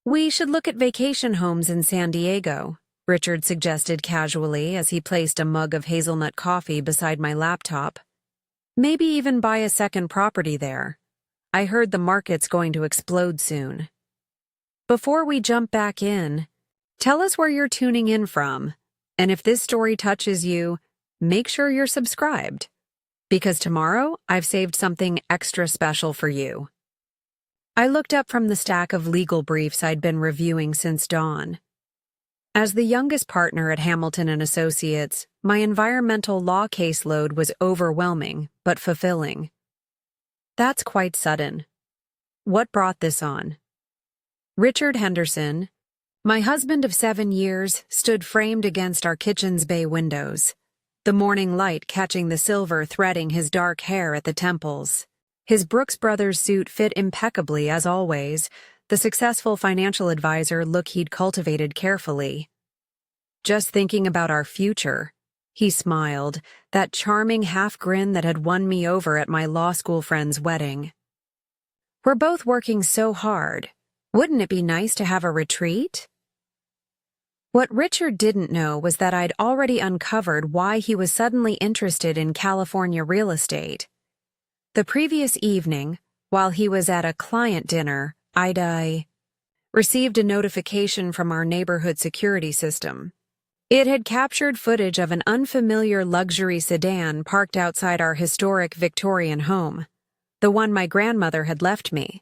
We should look at vacation homes in San Diego, Richard suggested casually as he placed a mug of hazelnut coffee beside my laptop. Maybe even buy a second property there. I heard the market's going to explode soon. Before we jump back in, tell us where you're tuning in from, and if this story touches you, make sure you're subscribed, because tomorrow I've saved something extra special for you. I looked up from the stack of legal briefs I'd been reviewing since dawn. As the youngest partner at Hamilton & Associates, my environmental law caseload was overwhelming but fulfilling. That's quite sudden. What brought this on? Richard Henderson, my husband of 7 years, stood framed against our kitchen's bay windows, the morning light catching the silver threading his dark hair at the temples. His Brooks Brothers suit fit impeccably as always, the successful financial advisor look he'd cultivated carefully. Just thinking about our future, he smiled, that charming half-grin that had won me over at my law school friend's wedding. We're both working so hard. Wouldn't it be nice to have a retreat? What Richard didn't know was that I'd already uncovered why he was suddenly interested in California real estate. The previous evening, while he was at a client dinner, I received a notification from our neighborhood security system. It had captured footage of an unfamiliar luxury sedan parked outside our historic Victorian home, the one my grandmother had left me,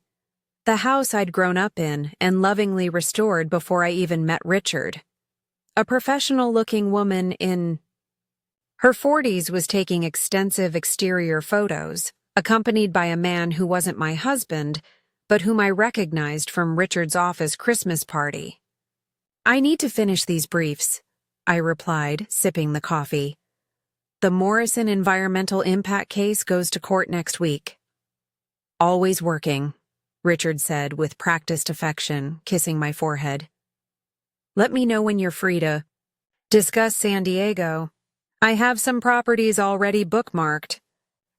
the house I'd grown up in and lovingly restored before I even met Richard. A professional-looking woman in her 40s was taking extensive exterior photos, accompanied by a man who wasn't my husband, but whom I recognized from Richard's office Christmas party. I need to finish these briefs, I replied, sipping the coffee. The Morrison environmental impact case goes to court next week. Always working, Richard said with practiced affection, kissing my forehead. Let me know when you're free to discuss San Diego. I have some properties already bookmarked.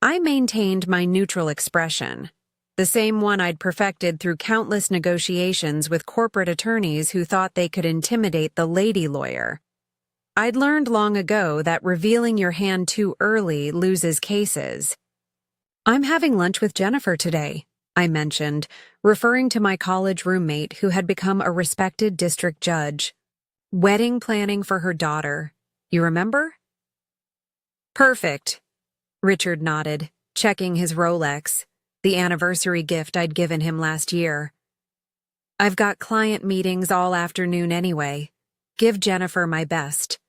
I maintained my neutral expression, the same one I'd perfected through countless negotiations with corporate attorneys who thought they could intimidate the lady lawyer. I'd learned long ago that revealing your hand too early loses cases. I'm having lunch with Jennifer today, I mentioned, referring to my college roommate who had become a respected district judge. Wedding planning for her daughter. You remember? Perfect, Richard nodded, checking his Rolex, the anniversary gift I'd given him last year. I've got client meetings all afternoon anyway. Give Jennifer my best.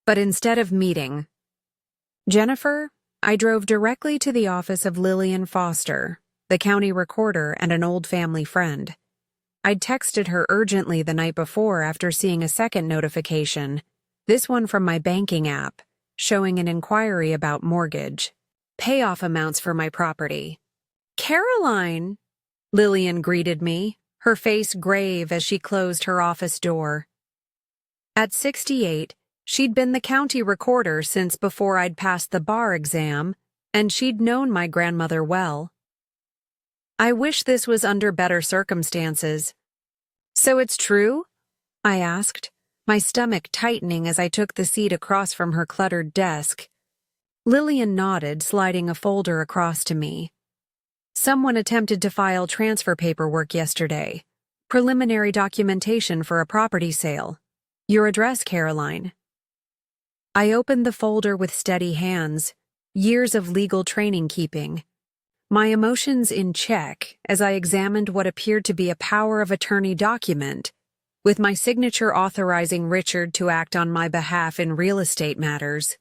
But instead of meeting Jennifer, I drove directly to the office of Lillian Foster, the county recorder and an old family friend. I'd texted her urgently the night before after seeing a second notification, this one from my banking app, showing an inquiry about mortgage, payoff amounts for my property. Caroline, Lillian greeted me, her face grave as she closed her office door. At 68, she'd been the county recorder since before I'd passed the bar exam, and she'd known my grandmother well. I wish this was under better circumstances. So it's true? I asked, my stomach tightening as I took the seat across from her cluttered desk. Lillian nodded, sliding a folder across to me. Someone attempted to file transfer paperwork yesterday. Preliminary documentation for a property sale. Your address, Caroline. I opened the folder with steady hands, years of legal training keeping. My emotions in check as I examined what appeared to be a power of attorney document, with my signature authorizing Richard to act on my behalf in real estate matters,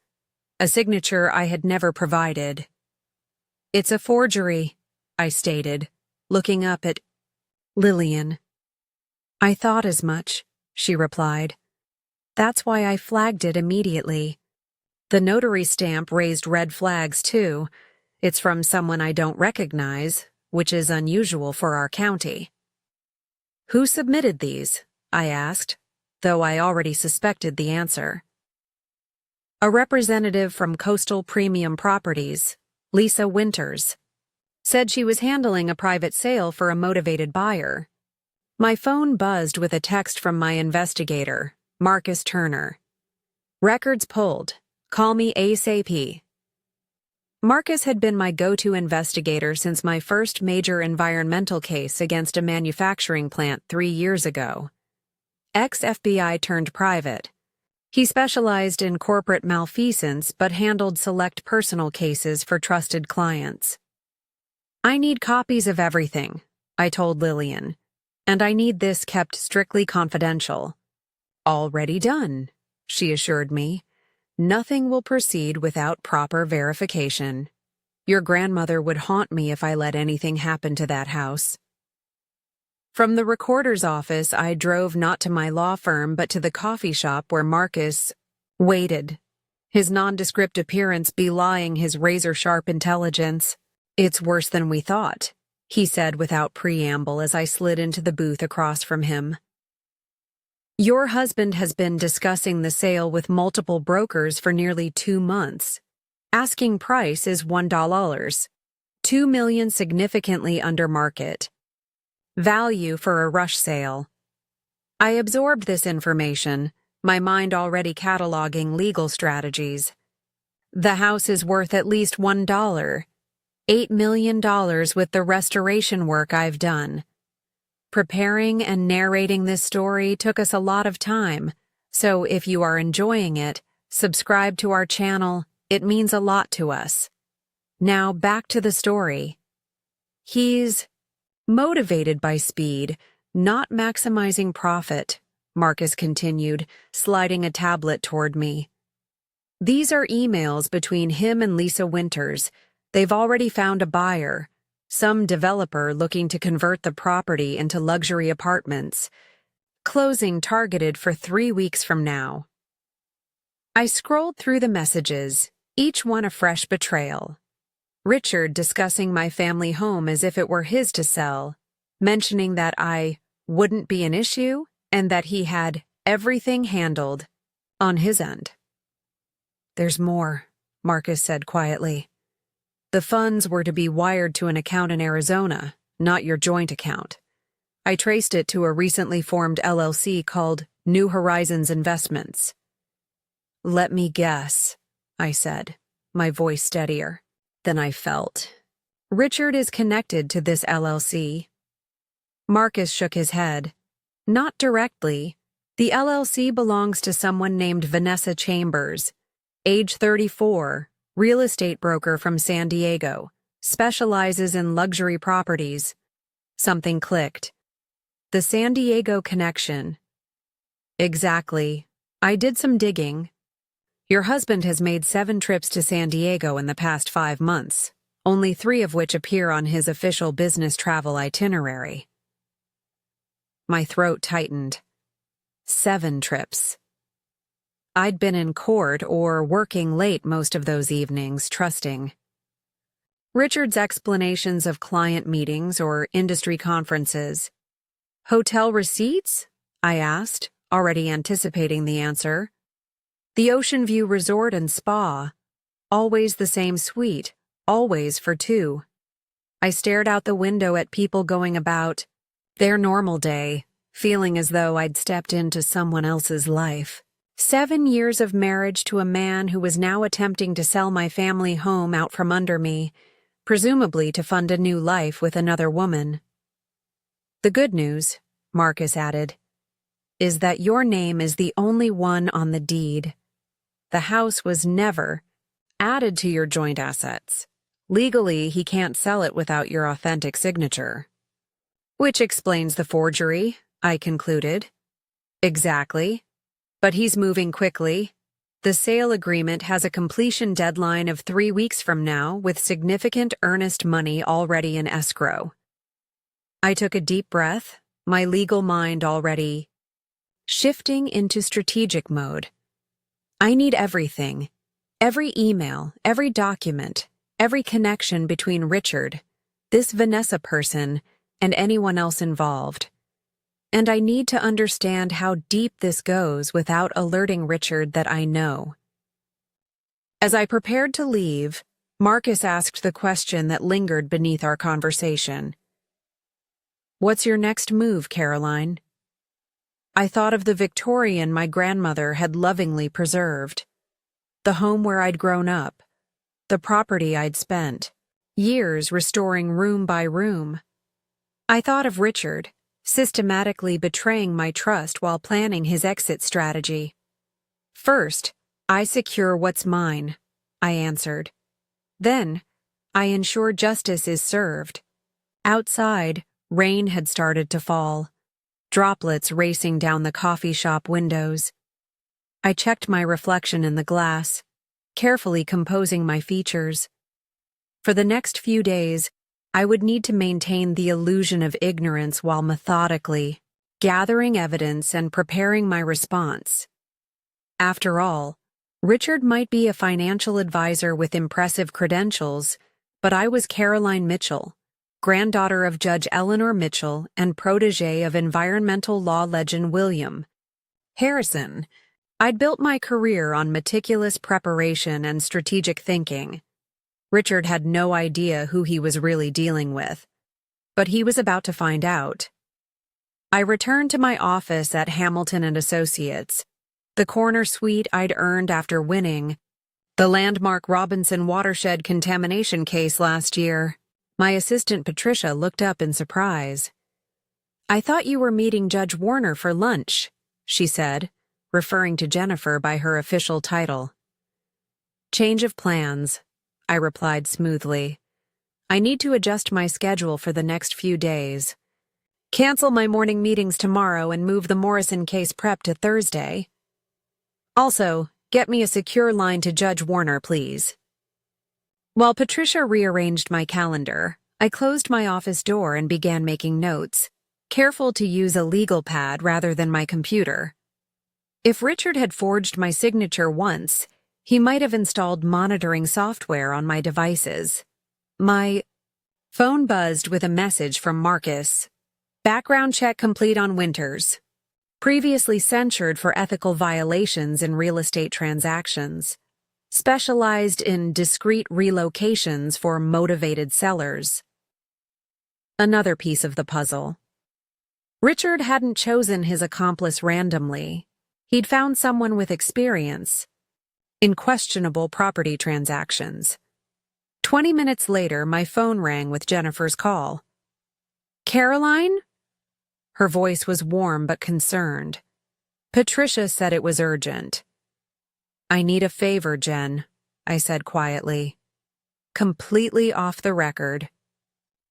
a signature I had never provided. It's a forgery, I stated, looking up at Lillian. I thought as much, she replied. That's why I flagged it immediately. The notary stamp raised red flags too. It's from someone I don't recognize, which is unusual for our county. Who submitted these? I asked, though I already suspected the answer. A representative from Coastal Premium Properties, Lisa Winters, said she was handling a private sale for a motivated buyer. My phone buzzed with a text from my investigator, Marcus Turner. Records pulled. Call me ASAP. Marcus had been my go-to investigator since my first major environmental case against a manufacturing plant 3 years ago. Ex-FBI turned private. He specialized in corporate malfeasance but handled select personal cases for trusted clients. I need copies of everything, I told Lillian, and I need this kept strictly confidential. Already done, she assured me. Nothing will proceed without proper verification. Your grandmother would haunt me if I let anything happen to that house. From the recorder's office, I drove not to my law firm but to the coffee shop where Marcus waited, his nondescript appearance belying his razor-sharp intelligence. It's worse than we thought, he said without preamble as I slid into the booth across from him. Your husband has been discussing the sale with multiple brokers for nearly 2 months. Asking price is $1. $2 million significantly under market. Value for a rush sale. I absorbed this information, my mind already cataloging legal strategies. The house is worth at least $1. $8 million with the restoration work I've done. Preparing and narrating this story took us a lot of time, so if you are enjoying it, subscribe to our channel. It means a lot to us. Now back to the story. He's motivated by speed, not maximizing profit, Marcus continued, sliding a tablet toward me. These are emails between him and Lisa Winters. They've already found a buyer. Some developer looking to convert the property into luxury apartments. Closing targeted for 3 weeks from now. I scrolled through the messages, each one a fresh betrayal. Richard discussing my family home as if it were his to sell, mentioning that I wouldn't be an issue and that he had everything handled on his end. There's more, Marcus said quietly. The funds were to be wired to an account in Arizona, not your joint account. I traced it to a recently formed LLC called New Horizons Investments. Let me guess, I said, my voice steadier. Then I felt. Richard is connected to this LLC. Marcus shook his head. Not directly. The LLC belongs to someone named Vanessa Chambers, age 34. Real estate broker from San Diego, specializes in luxury properties. Something clicked. The San Diego connection. Exactly. I did some digging. Your husband has made 7 trips to San Diego in the past 5 months, only 3 of which appear on his official business travel itinerary. My throat tightened. 7 trips. I'd been in court or working late most of those evenings, trusting. Richard's explanations of client meetings or industry conferences. Hotel receipts? I asked, already anticipating the answer. The Ocean View Resort and Spa. Always the same suite, always for 2. I stared out the window at people going about their normal day, feeling as though I'd stepped into someone else's life. 7 years of marriage to a man who was now attempting to sell my family home out from under me, presumably to fund a new life with another woman. The good news, Marcus added, is that your name is the only one on the deed. The house was never added to your joint assets. Legally, he can't sell it without your authentic signature. Which explains the forgery, I concluded. Exactly. But he's moving quickly. The sale agreement has a completion deadline of 3 weeks from now with significant earnest money already in escrow. I took a deep breath, my legal mind already shifting into strategic mode. I need everything. Every email, every document, every connection between Richard, this Vanessa person, and anyone else involved. And I need to understand how deep this goes without alerting Richard that I know. As I prepared to leave, Marcus asked the question that lingered beneath our conversation. What's your next move, Caroline? I thought of the Victorian my grandmother had lovingly preserved, the home where I'd grown up, the property I'd spent years restoring room by room. I thought of Richard, systematically betraying my trust while planning his exit strategy. First, I secure what's mine, I answered. Then, I ensure justice is served. Outside, rain had started to fall, droplets racing down the coffee shop windows. I checked my reflection in the glass, carefully composing my features. For the next few days, I would need to maintain the illusion of ignorance while methodically gathering evidence and preparing my response. After all, Richard might be a financial advisor with impressive credentials, but I was Caroline Mitchell, granddaughter of Judge Eleanor Mitchell and protege of environmental law legend William Harrison. I'd built my career on meticulous preparation and strategic thinking. Richard had no idea who he was really dealing with, but he was about to find out. I returned to my office at Hamilton and Associates, the corner suite I'd earned after winning the landmark Robinson watershed contamination case last year. My assistant Patricia looked up in surprise. "I thought you were meeting Judge Warner for lunch," she said, referring to Jennifer by her official title. "Change of plans," I replied smoothly. "I need to adjust my schedule for the next few days. Cancel my morning meetings tomorrow and move the Morrison case prep to Thursday. Also, get me a secure line to Judge Warner, please." While Patricia rearranged my calendar, I closed my office door and began making notes, careful to use a legal pad rather than my computer. If Richard had forged my signature once, he might have installed monitoring software on my devices. My phone buzzed with a message from Marcus. "Background check complete on Winters. Previously censured for ethical violations in real estate transactions. Specialized in discreet relocations for motivated sellers." Another piece of the puzzle. Richard hadn't chosen his accomplice randomly. He'd found someone with experience in questionable property transactions. 20 minutes later, my phone rang with Jennifer's call. "Caroline?" Her voice was warm but concerned. Patricia said it was urgent. "I need a favor, Jen," I said quietly. Completely off the record.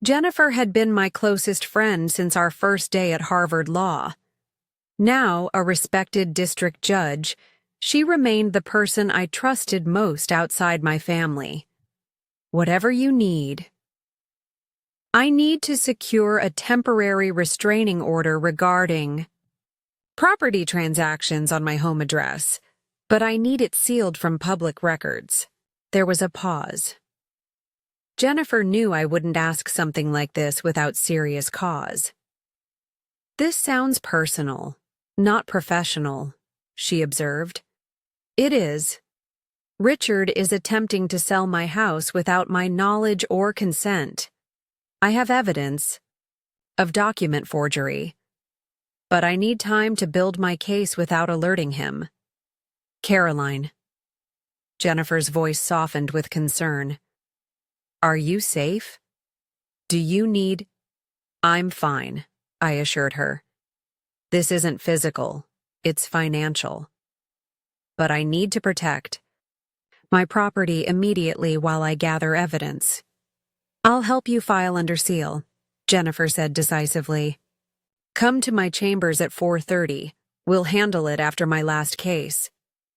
Jennifer had been my closest friend since our first day at Harvard Law. Now a respected district judge, she remained the person I trusted most outside my family. "Whatever you need." "I need to secure a temporary restraining order regarding property transactions on my home address, but I need it sealed from public records." There was a pause. Jennifer knew I wouldn't ask something like this without serious cause. "This sounds personal, not professional," she observed. "It is. Richard is attempting to sell my house without my knowledge or consent. I have evidence of document forgery, but I need time to build my case without alerting him. Caroline." Jennifer's voice softened with concern. "Are you safe? Do you need—" "I'm fine," I assured her. "This isn't physical, it's financial. But I need to protect my property immediately while I gather evidence." "I'll help you file under seal," Jennifer said decisively. "Come to my chambers at 4:30. We'll handle it after my last case."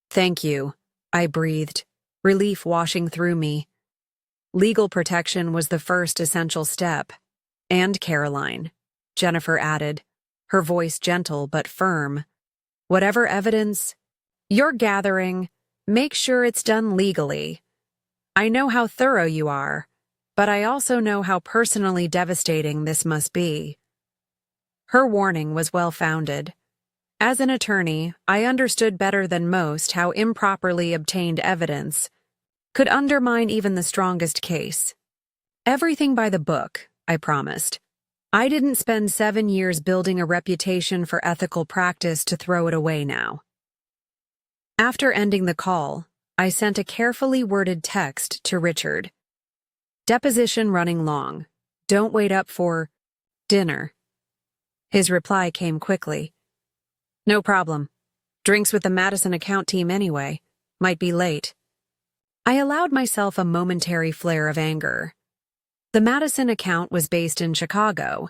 "Thank you," I breathed, relief washing through me. Legal protection was the first essential step. "And Caroline," Jennifer added, her voice gentle but firm. "Whatever evidence you're gathering, make sure it's done legally. I know how thorough you are, but I also know how personally devastating this must be." Her warning was well-founded. As an attorney, I understood better than most how improperly obtained evidence could undermine even the strongest case. "Everything by the book," I promised. I didn't spend 7 years building a reputation for ethical practice to throw it away now. After ending the call, I sent a carefully worded text to Richard. Deposition running long. Don't wait up for dinner. His reply came quickly. No problem. Drinks with the Madison account team anyway. Might be late. I allowed myself a momentary flare of anger. The Madison account was based in Chicago.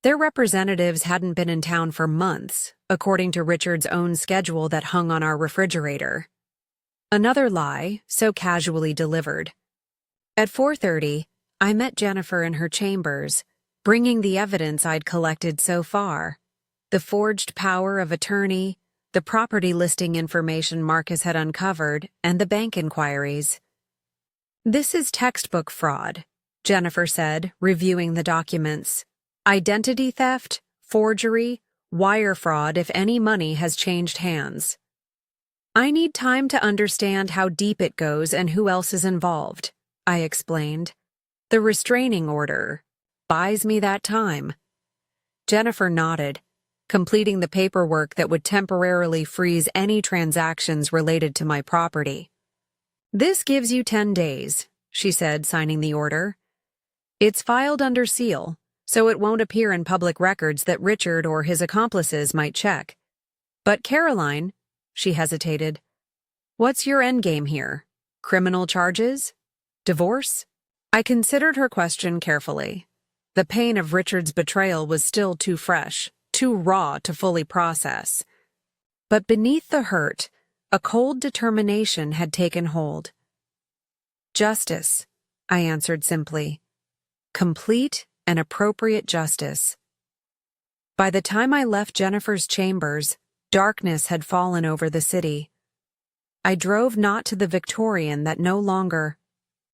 Their representatives hadn't been in town for months, according to Richard's own schedule that hung on our refrigerator. Another lie, so casually delivered. At 4:30, I met Jennifer in her chambers, bringing the evidence I'd collected so far. The forged power of attorney, the property listing information Marcus had uncovered, and the bank inquiries. This is textbook fraud, Jennifer said, reviewing the documents. Identity theft, forgery, wire fraud if any money has changed hands. I need time to understand how deep it goes and who else is involved, I explained. The restraining order buys me that time. Jennifer nodded, completing the paperwork that would temporarily freeze any transactions related to my property. This gives you 10 days, she said, signing the order. It's filed under seal, so it won't appear in public records that Richard or his accomplices might check. But Caroline, she hesitated, what's your endgame here? Criminal charges? Divorce? I considered her question carefully. The pain of Richard's betrayal was still too fresh, too raw to fully process. But beneath the hurt, a cold determination had taken hold. Justice, I answered simply. Complete and appropriate justice. By the time I left Jennifer's chambers, darkness had fallen over the city. I drove not to the Victorian that no longer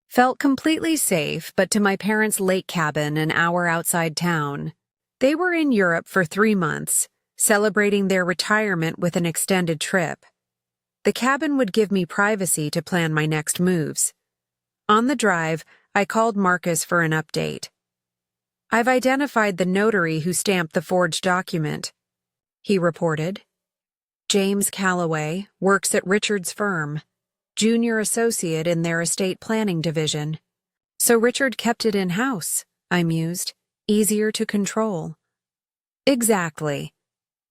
felt completely safe, but to my parents' lake cabin an hour outside town. They were in Europe for 3 months, celebrating their retirement with an extended trip. The cabin would give me privacy to plan my next moves. On the drive, I called Marcus for an update. I've identified the notary who stamped the forged document, he reported. James Calloway works at Richard's firm, junior associate in their estate planning division. So Richard kept it in-house, I mused. Easier to control. Exactly.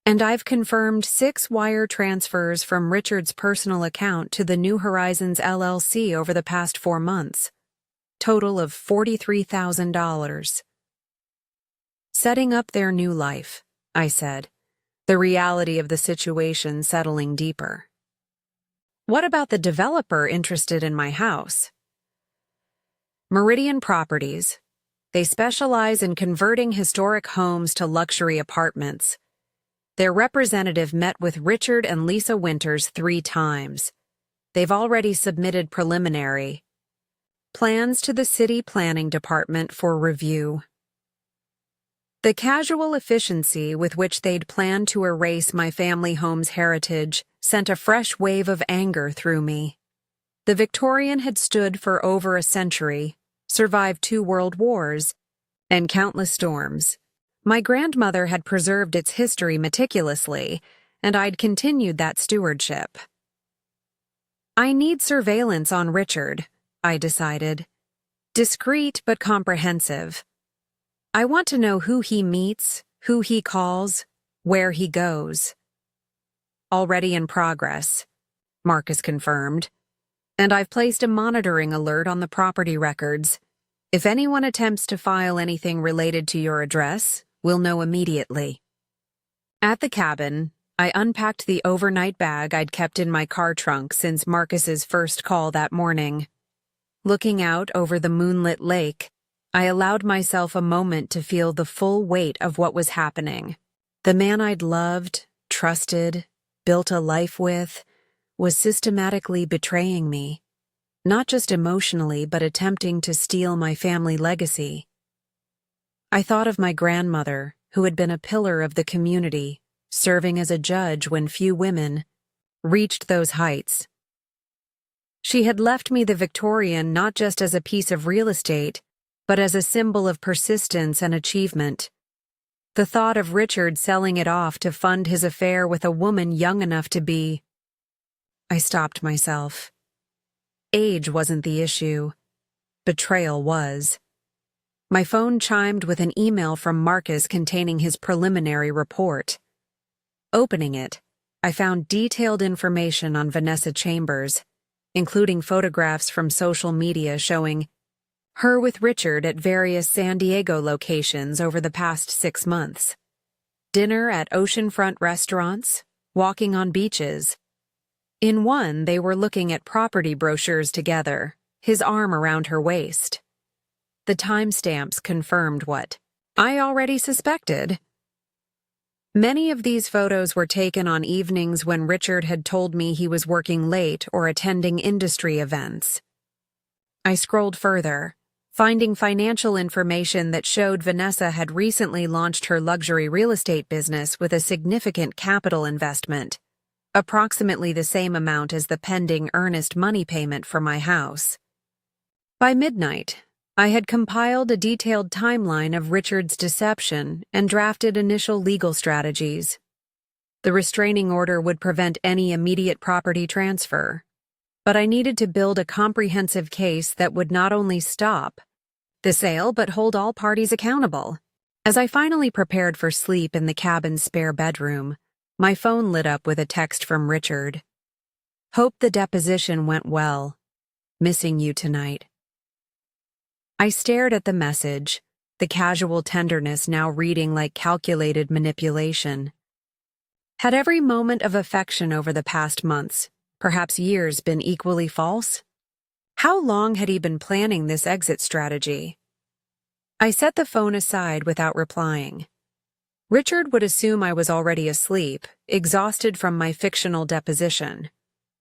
And I've confirmed 6 wire transfers from Richard's personal account to the New Horizons LLC over the past 4 months. Total of $43,000. Setting up their new life, I said, the reality of the situation settling deeper. What about the developer interested in my house? Meridian Properties. They specialize in converting historic homes to luxury apartments. Their representative met with Richard and Lisa Winters 3 times. They've already submitted preliminary plans to the city planning department for review. The casual efficiency with which they'd planned to erase my family home's heritage sent a fresh wave of anger through me. The Victorian had stood for over a century, survived 2 world wars, and countless storms. My grandmother had preserved its history meticulously, and I'd continued that stewardship. I need surveillance on Richard, I decided. Discreet but comprehensive. I want to know who he meets, who he calls, where he goes. Already in progress, Marcus confirmed. And I've placed a monitoring alert on the property records. If anyone attempts to file anything related to your address, we'll know immediately. At the cabin, I unpacked the overnight bag I'd kept in my car trunk since Marcus's first call that morning. Looking out over the moonlit lake, I allowed myself a moment to feel the full weight of what was happening. The man I'd loved, trusted, built a life with, was systematically betraying me. Not just emotionally, but attempting to steal my family legacy. I thought of my grandmother, who had been a pillar of the community, serving as a judge when few women reached those heights. She had left me the Victorian not just as a piece of real estate, but as a symbol of persistence and achievement, The thought of Richard selling it off to fund his affair with a woman young enough to be... I stopped myself. Age wasn't the issue. Betrayal was. My phone chimed with an email from Marcus containing his preliminary report. Opening it, I found detailed information on Vanessa Chambers, including photographs from social media showing her with Richard at various San Diego locations over the past 6 months. Dinner at oceanfront restaurants, walking on beaches. In one, they were looking at property brochures together, his arm around her waist. The timestamps confirmed what I already suspected. Many of these photos were taken on evenings when Richard had told me he was working late or attending industry events. I scrolled further, finding financial information that showed Vanessa had recently launched her luxury real estate business with a significant capital investment, approximately the same amount as the pending earnest money payment for my house. By midnight, I had compiled a detailed timeline of Richard's deception and drafted initial legal strategies. The restraining order would prevent any immediate property transfer, but I needed to build a comprehensive case that would not only stop the sale but hold all parties accountable. As I finally prepared for sleep in the cabin's spare bedroom, my phone lit up with a text from Richard. Hope the deposition went well. Missing you tonight. I stared at the message, the casual tenderness now reading like calculated manipulation. Had every moment of affection over the past months, perhaps years, been equally false? How long had he been planning this exit strategy? I set the phone aside without replying. Richard would assume I was already asleep, exhausted from my fictional deposition.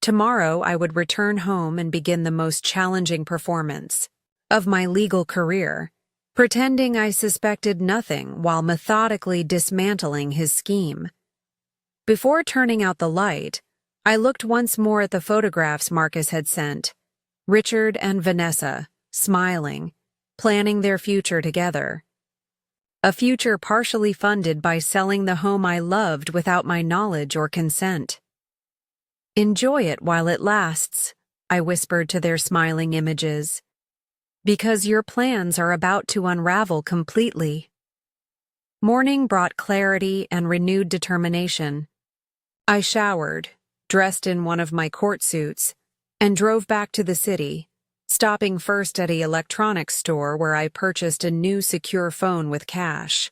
Tomorrow I would return home and begin the most challenging performance of my legal career, pretending I suspected nothing while methodically dismantling his scheme. Before turning out the light, I looked once more at the photographs Marcus had sent. Richard and Vanessa, smiling, planning their future together. A future partially funded by selling the home I loved without my knowledge or consent. Enjoy it while it lasts, I whispered to their smiling images. Because your plans are about to unravel completely. Morning brought clarity and renewed determination. I showered, dressed in one of my court suits, and drove back to the city, stopping first at an electronics store where I purchased a new secure phone with cash.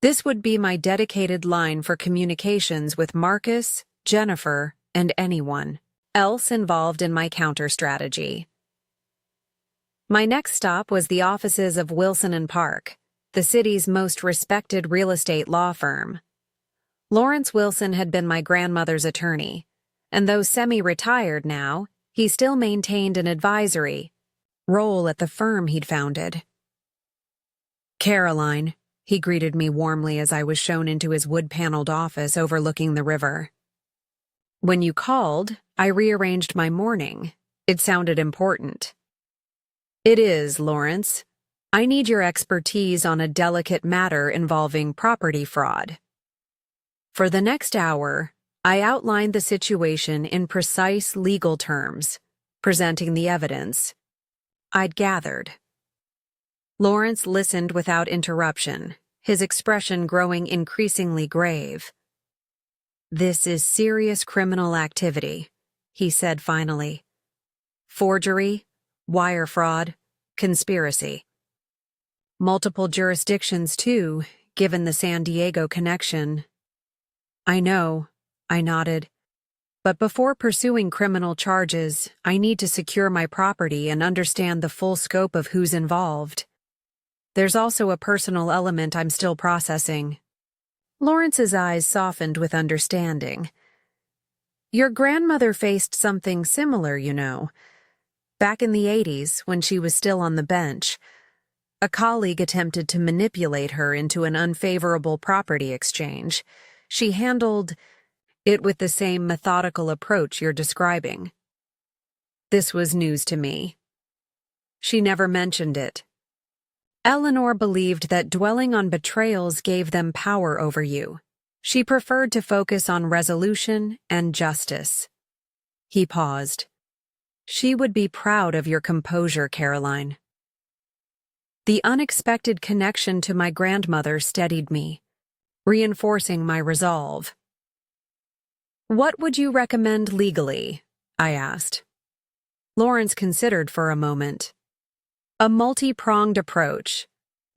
This would be my dedicated line for communications with Marcus, Jennifer, and anyone else involved in my counter strategy. My next stop was the offices of Wilson & Park, the city's most respected real estate law firm. Lawrence Wilson had been my grandmother's attorney, and though semi-retired now, he still maintained an advisory role at the firm he'd founded. Caroline, he greeted me warmly as I was shown into his wood-paneled office overlooking the river. When you called, I rearranged my morning. It sounded important. It is, Lawrence. I need your expertise on a delicate matter involving property fraud. For the next hour, I outlined the situation in precise legal terms, presenting the evidence I'd gathered. Lawrence listened without interruption, his expression growing increasingly grave. This is serious criminal activity, he said finally. Forgery, wire fraud, conspiracy. Multiple jurisdictions, too, given the San Diego connection. I know, I nodded. But before pursuing criminal charges, I need to secure my property and understand the full scope of who's involved. There's also a personal element I'm still processing. Lawrence's eyes softened with understanding. Your grandmother faced something similar, you know. Back in the 80s, when she was still on the bench, a colleague attempted to manipulate her into an unfavorable property exchange. She handled it with the same methodical approach you're describing. This was news to me. She never mentioned it. Eleanor believed that dwelling on betrayals gave them power over you. She preferred to focus on resolution and justice. He paused. She would be proud of your composure, Caroline. The unexpected connection to my grandmother steadied me, reinforcing my resolve. What would you recommend legally? I asked. Lawrence considered for a moment. A multi-pronged approach.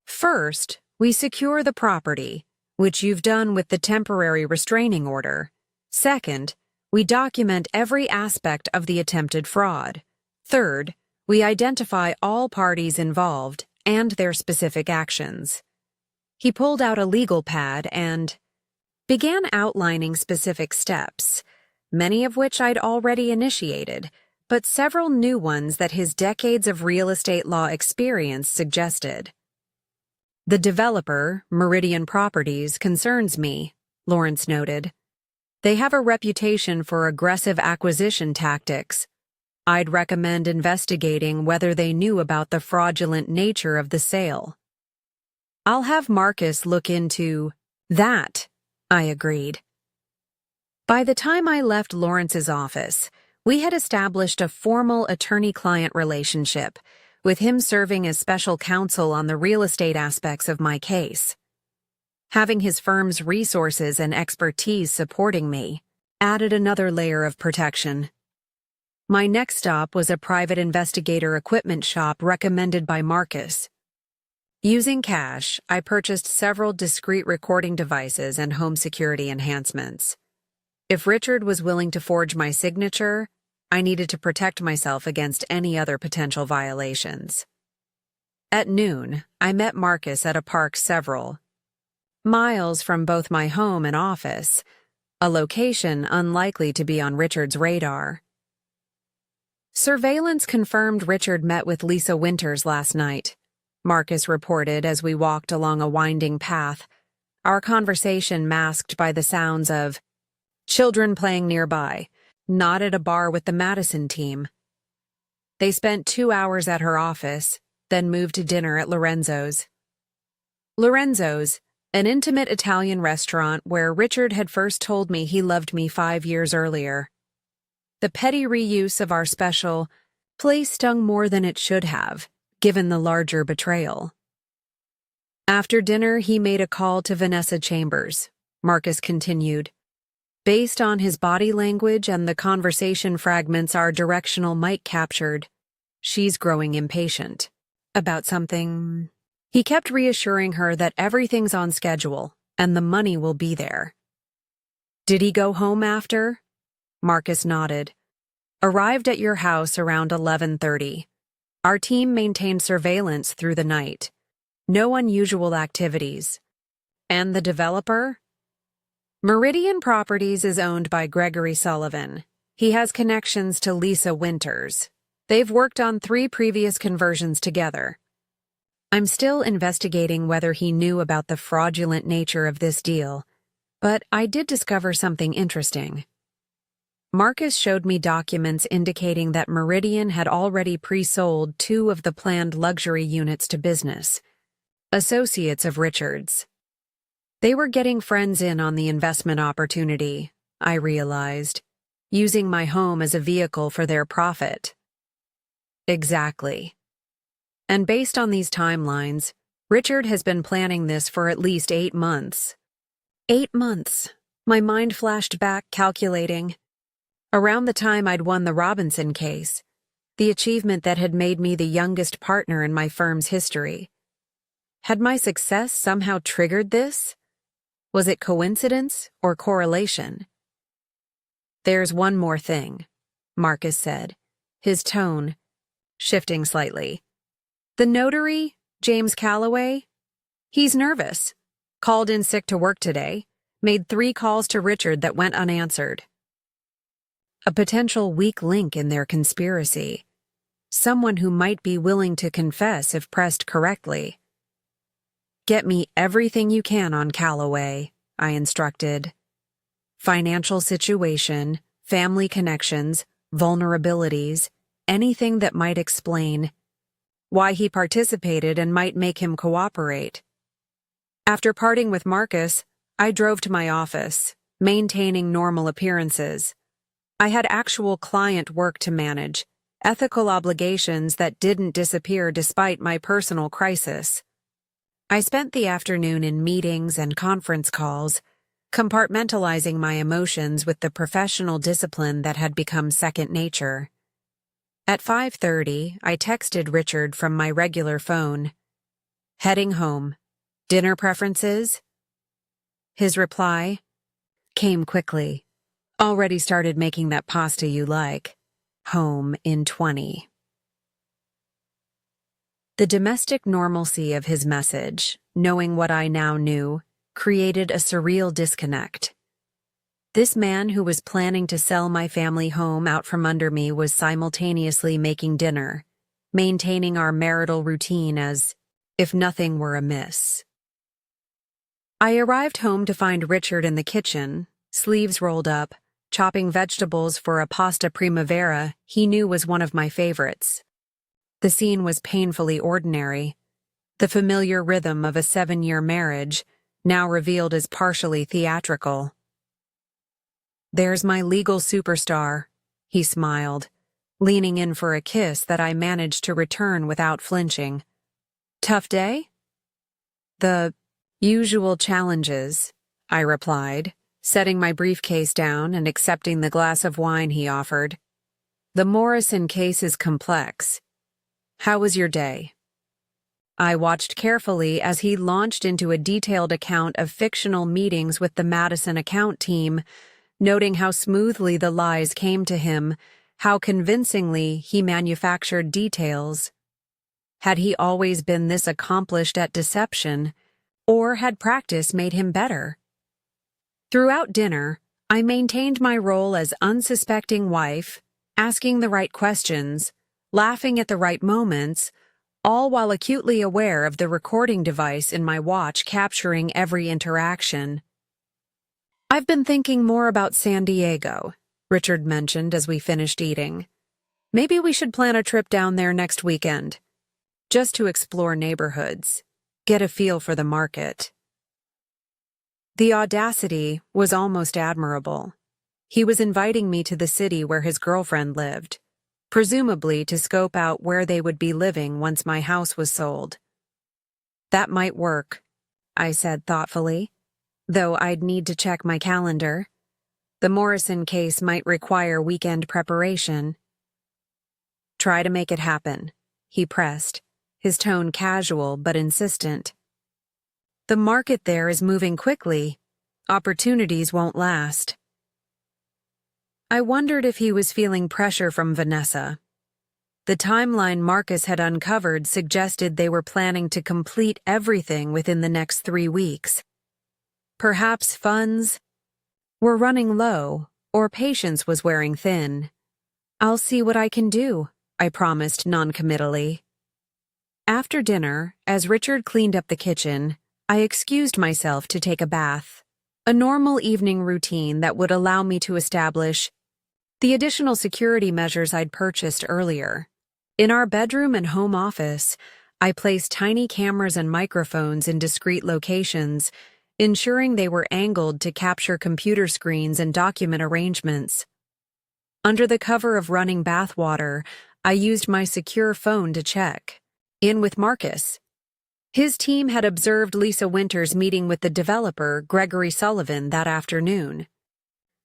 First, we secure the property, which you've done with the temporary restraining order. Second, we document every aspect of the attempted fraud. Third, we identify all parties involved and their specific actions. He pulled out a legal pad and began outlining specific steps, many of which I'd already initiated, but several new ones that his decades of real estate law experience suggested. The developer, Meridian Properties, concerns me, Lawrence noted. They have a reputation for aggressive acquisition tactics. I'd recommend investigating whether they knew about the fraudulent nature of the sale. I'll have Marcus look into that, I agreed. By the time I left Lawrence's office, we had established a formal attorney-client relationship, with him serving as special counsel on the real estate aspects of my case. Having his firm's resources and expertise supporting me added another layer of protection. My next stop was a private investigator equipment shop recommended by Marcus. Using cash, I purchased several discrete recording devices and home security enhancements. If Richard was willing to forge my signature, I needed to protect myself against any other potential violations. At noon, I met Marcus at a park several miles from both my home and office, a location unlikely to be on Richard's radar. Surveillance confirmed Richard met with Lisa Winters last night, Marcus reported as we walked along a winding path, our conversation masked by the sounds of children playing nearby, not at a bar with the Madison team. They spent 2 hours at her office, then moved to dinner at Lorenzo's. Lorenzo's, an intimate Italian restaurant where Richard had first told me he loved me 5 years earlier. The petty reuse of our special place stung more than it should have, given the larger betrayal. After dinner, he made a call to Vanessa Chambers, Marcus continued. Based on his body language and the conversation fragments our directional mic captured, she's growing impatient. About something. He kept reassuring her that everything's on schedule and the money will be there. Did he go home after? Marcus nodded. Arrived at your house around 11:30. Our team maintained surveillance through the night. No unusual activities. And the developer? Meridian Properties is owned by Gregory Sullivan. He has connections to Lisa Winters. They've worked on 3 previous conversions together. I'm still investigating whether he knew about the fraudulent nature of this deal, but I did discover something interesting. Marcus showed me documents indicating that Meridian had already pre-sold 2 of the planned luxury units to business, associates of Richard's. They were getting friends in on the investment opportunity, I realized, using my home as a vehicle for their profit. Exactly. And based on these timelines, Richard has been planning this for at least 8 months. 8 months. My mind flashed back, calculating. Around the time I'd won the Robinson case, the achievement that had made me the youngest partner in my firm's history. Had my success somehow triggered this? Was it coincidence or correlation? There's one more thing, Marcus said, his tone shifting slightly. The notary, James Calloway, he's nervous. Called in sick to work today, made 3 calls to Richard that went unanswered. A potential weak link in their conspiracy. Someone who might be willing to confess if pressed correctly. Get me everything you can on Calloway, I instructed. Financial situation, family connections, vulnerabilities, anything that might explain. why he participated, and might make him cooperate. After parting with Marcus, I drove to my office, maintaining normal appearances. I had actual client work to manage, ethical obligations that didn't disappear despite my personal crisis. I spent the afternoon in meetings and conference calls, compartmentalizing my emotions with the professional discipline that had become second nature. At 5:30, I texted Richard from my regular phone. "Heading home. Dinner preferences?" His reply came quickly. "Already started making that pasta you like. Home in 20. The domestic normalcy of his message, knowing what I now knew, created a surreal disconnect. This man who was planning to sell my family home out from under me was simultaneously making dinner, maintaining our marital routine as if nothing were amiss. I arrived home to find Richard in the kitchen, sleeves rolled up, chopping vegetables for a pasta primavera he knew was one of my favorites. The scene was painfully ordinary, the familiar rhythm of a 7-year marriage, now revealed as partially theatrical. "There's my legal superstar," he smiled, leaning in for a kiss that I managed to return without flinching. "Tough day?" "The usual challenges," I replied, setting my briefcase down and accepting the glass of wine he offered. "The Morrison case is complex. How was your day?" I watched carefully as he launched into a detailed account of fictional meetings with the Madison account team, noting how smoothly the lies came to him, how convincingly he manufactured details. Had he always been this accomplished at deception, or had practice made him better? Throughout dinner, I maintained my role as unsuspecting wife, asking the right questions, laughing at the right moments, all while acutely aware of the recording device in my watch capturing every interaction. "I've been thinking more about San Diego," Richard mentioned as we finished eating. "Maybe we should plan a trip down there next weekend, just to explore neighborhoods, get a feel for the market." The audacity was almost admirable. He was inviting me to the city where his girlfriend lived, presumably to scope out where they would be living once my house was sold. "That might work," I said thoughtfully, "though I'd need to check my calendar. The Morrison case might require weekend preparation." "Try to make it happen," he pressed, his tone casual but insistent. "The market there is moving quickly. Opportunities won't last." I wondered if he was feeling pressure from Vanessa. The timeline Marcus had uncovered suggested they were planning to complete everything within the next 3 weeks. Perhaps funds were running low, or patience was wearing thin. "I'll see what I can do," I promised noncommittally. After dinner, as Richard cleaned up the kitchen, I excused myself to take a bath, a normal evening routine that would allow me to establish the additional security measures I'd purchased earlier. In our bedroom and home office, I placed tiny cameras and microphones in discrete locations, ensuring they were angled to capture computer screens and document arrangements. Under the cover of running bath water, I used my secure phone to check in with Marcus. His team had observed Lisa Winters meeting with the developer, Gregory Sullivan, that afternoon.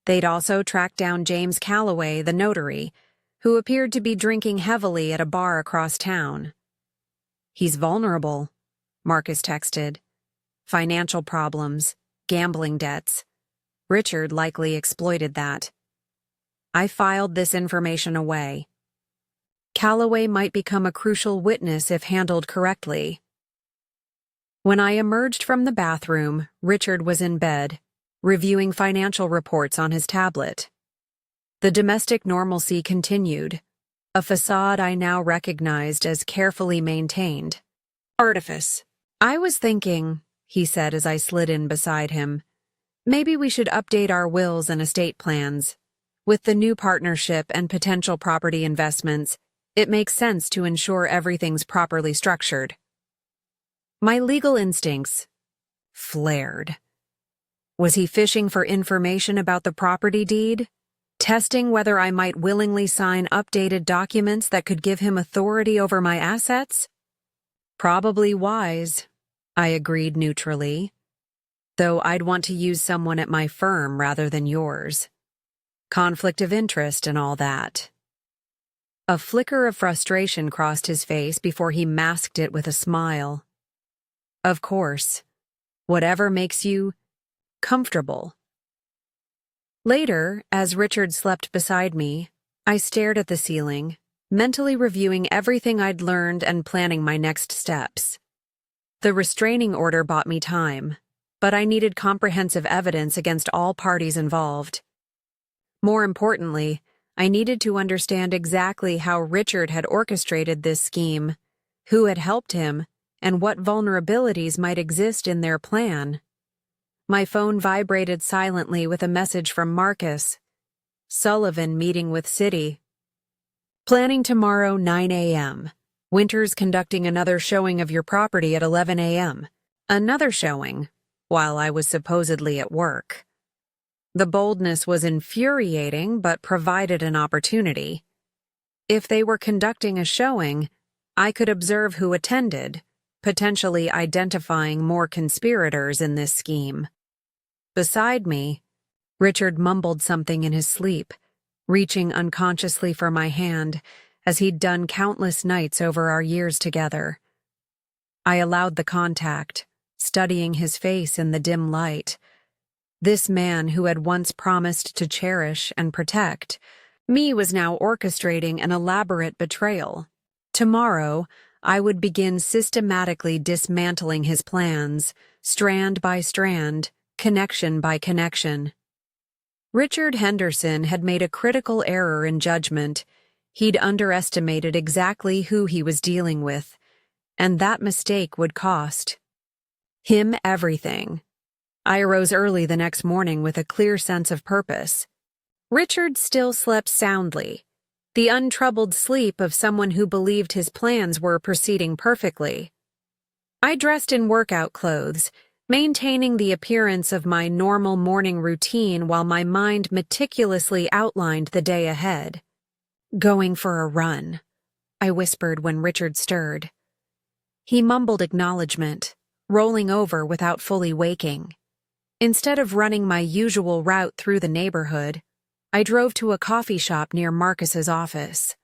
They'd also tracked down James Calloway, the notary, who appeared to be drinking heavily at a bar across town. "He's vulnerable," Marcus texted. "Financial problems, gambling debts. Richard likely exploited that." I filed this information away. Calloway might become a crucial witness if handled correctly. When I emerged from the bathroom, Richard was in bed, reviewing financial reports on his tablet. The domestic normalcy continued, a facade I now recognized as carefully maintained. "Artifice. I was thinking," he said as I slid in beside him, "maybe we should update our wills and estate plans. With the new partnership and potential property investments, It makes sense to ensure everything's properly structured. My legal instincts flared. Was he fishing for information about the property deed? Testing whether I might willingly sign updated documents that could give him authority over my assets? Probably wise, I agreed neutrally. Though I'd want to use someone at my firm rather than yours. Conflict of interest and all that. A flicker of frustration crossed his face before he masked it with a smile. Of course. Whatever makes you comfortable. Later, as Richard slept beside me, I stared at the ceiling, mentally reviewing everything I'd learned and planning my next steps. The restraining order bought me time, but I needed comprehensive evidence against all parties involved. More importantly, I needed to understand exactly how Richard had orchestrated this scheme, who had helped him, and what vulnerabilities might exist in their plan. My phone vibrated silently with a message from Marcus. Sullivan meeting with City. Planning tomorrow 9 a.m. Winters conducting another showing of your property at 11 a.m. Another showing, while I was supposedly at work. The boldness was infuriating but provided an opportunity. If they were conducting a showing, I could observe who attended, potentially identifying more conspirators in this scheme. Beside me, Richard mumbled something in his sleep, reaching unconsciously for my hand, as he'd done countless nights over our years together. I allowed the contact, studying his face in the dim light. This man who had once promised to cherish and protect me was now orchestrating an elaborate betrayal. Tomorrow, I would begin systematically dismantling his plans, strand by strand, connection by connection. Richard Henderson had made a critical error in judgment. He'd underestimated exactly who he was dealing with, and that mistake would cost him everything. I arose early the next morning with a clear sense of purpose. Richard still slept soundly, the untroubled sleep of someone who believed his plans were proceeding perfectly. I dressed in workout clothes, maintaining the appearance of my normal morning routine while my mind meticulously outlined the day ahead. Going for a run, I whispered when Richard stirred. He mumbled acknowledgement, rolling over without fully waking. Instead of running my usual route through the neighborhood, I drove to a coffee shop near Marcus's office.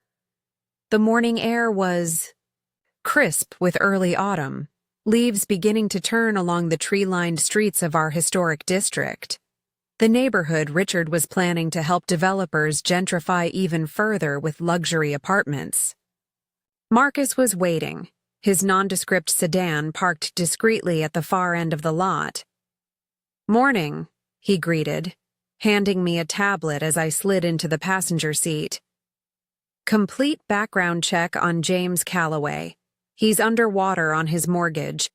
The morning air was crisp with early autumn, leaves beginning to turn along the tree-lined streets of our historic district. The neighborhood Richard was planning to help developers gentrify even further with luxury apartments. Marcus was waiting, his nondescript sedan parked discreetly at the far end of the lot. "Morning," he greeted, handing me a tablet as I slid into the passenger seat. "Complete background check on James Calloway. He's underwater on his mortgage,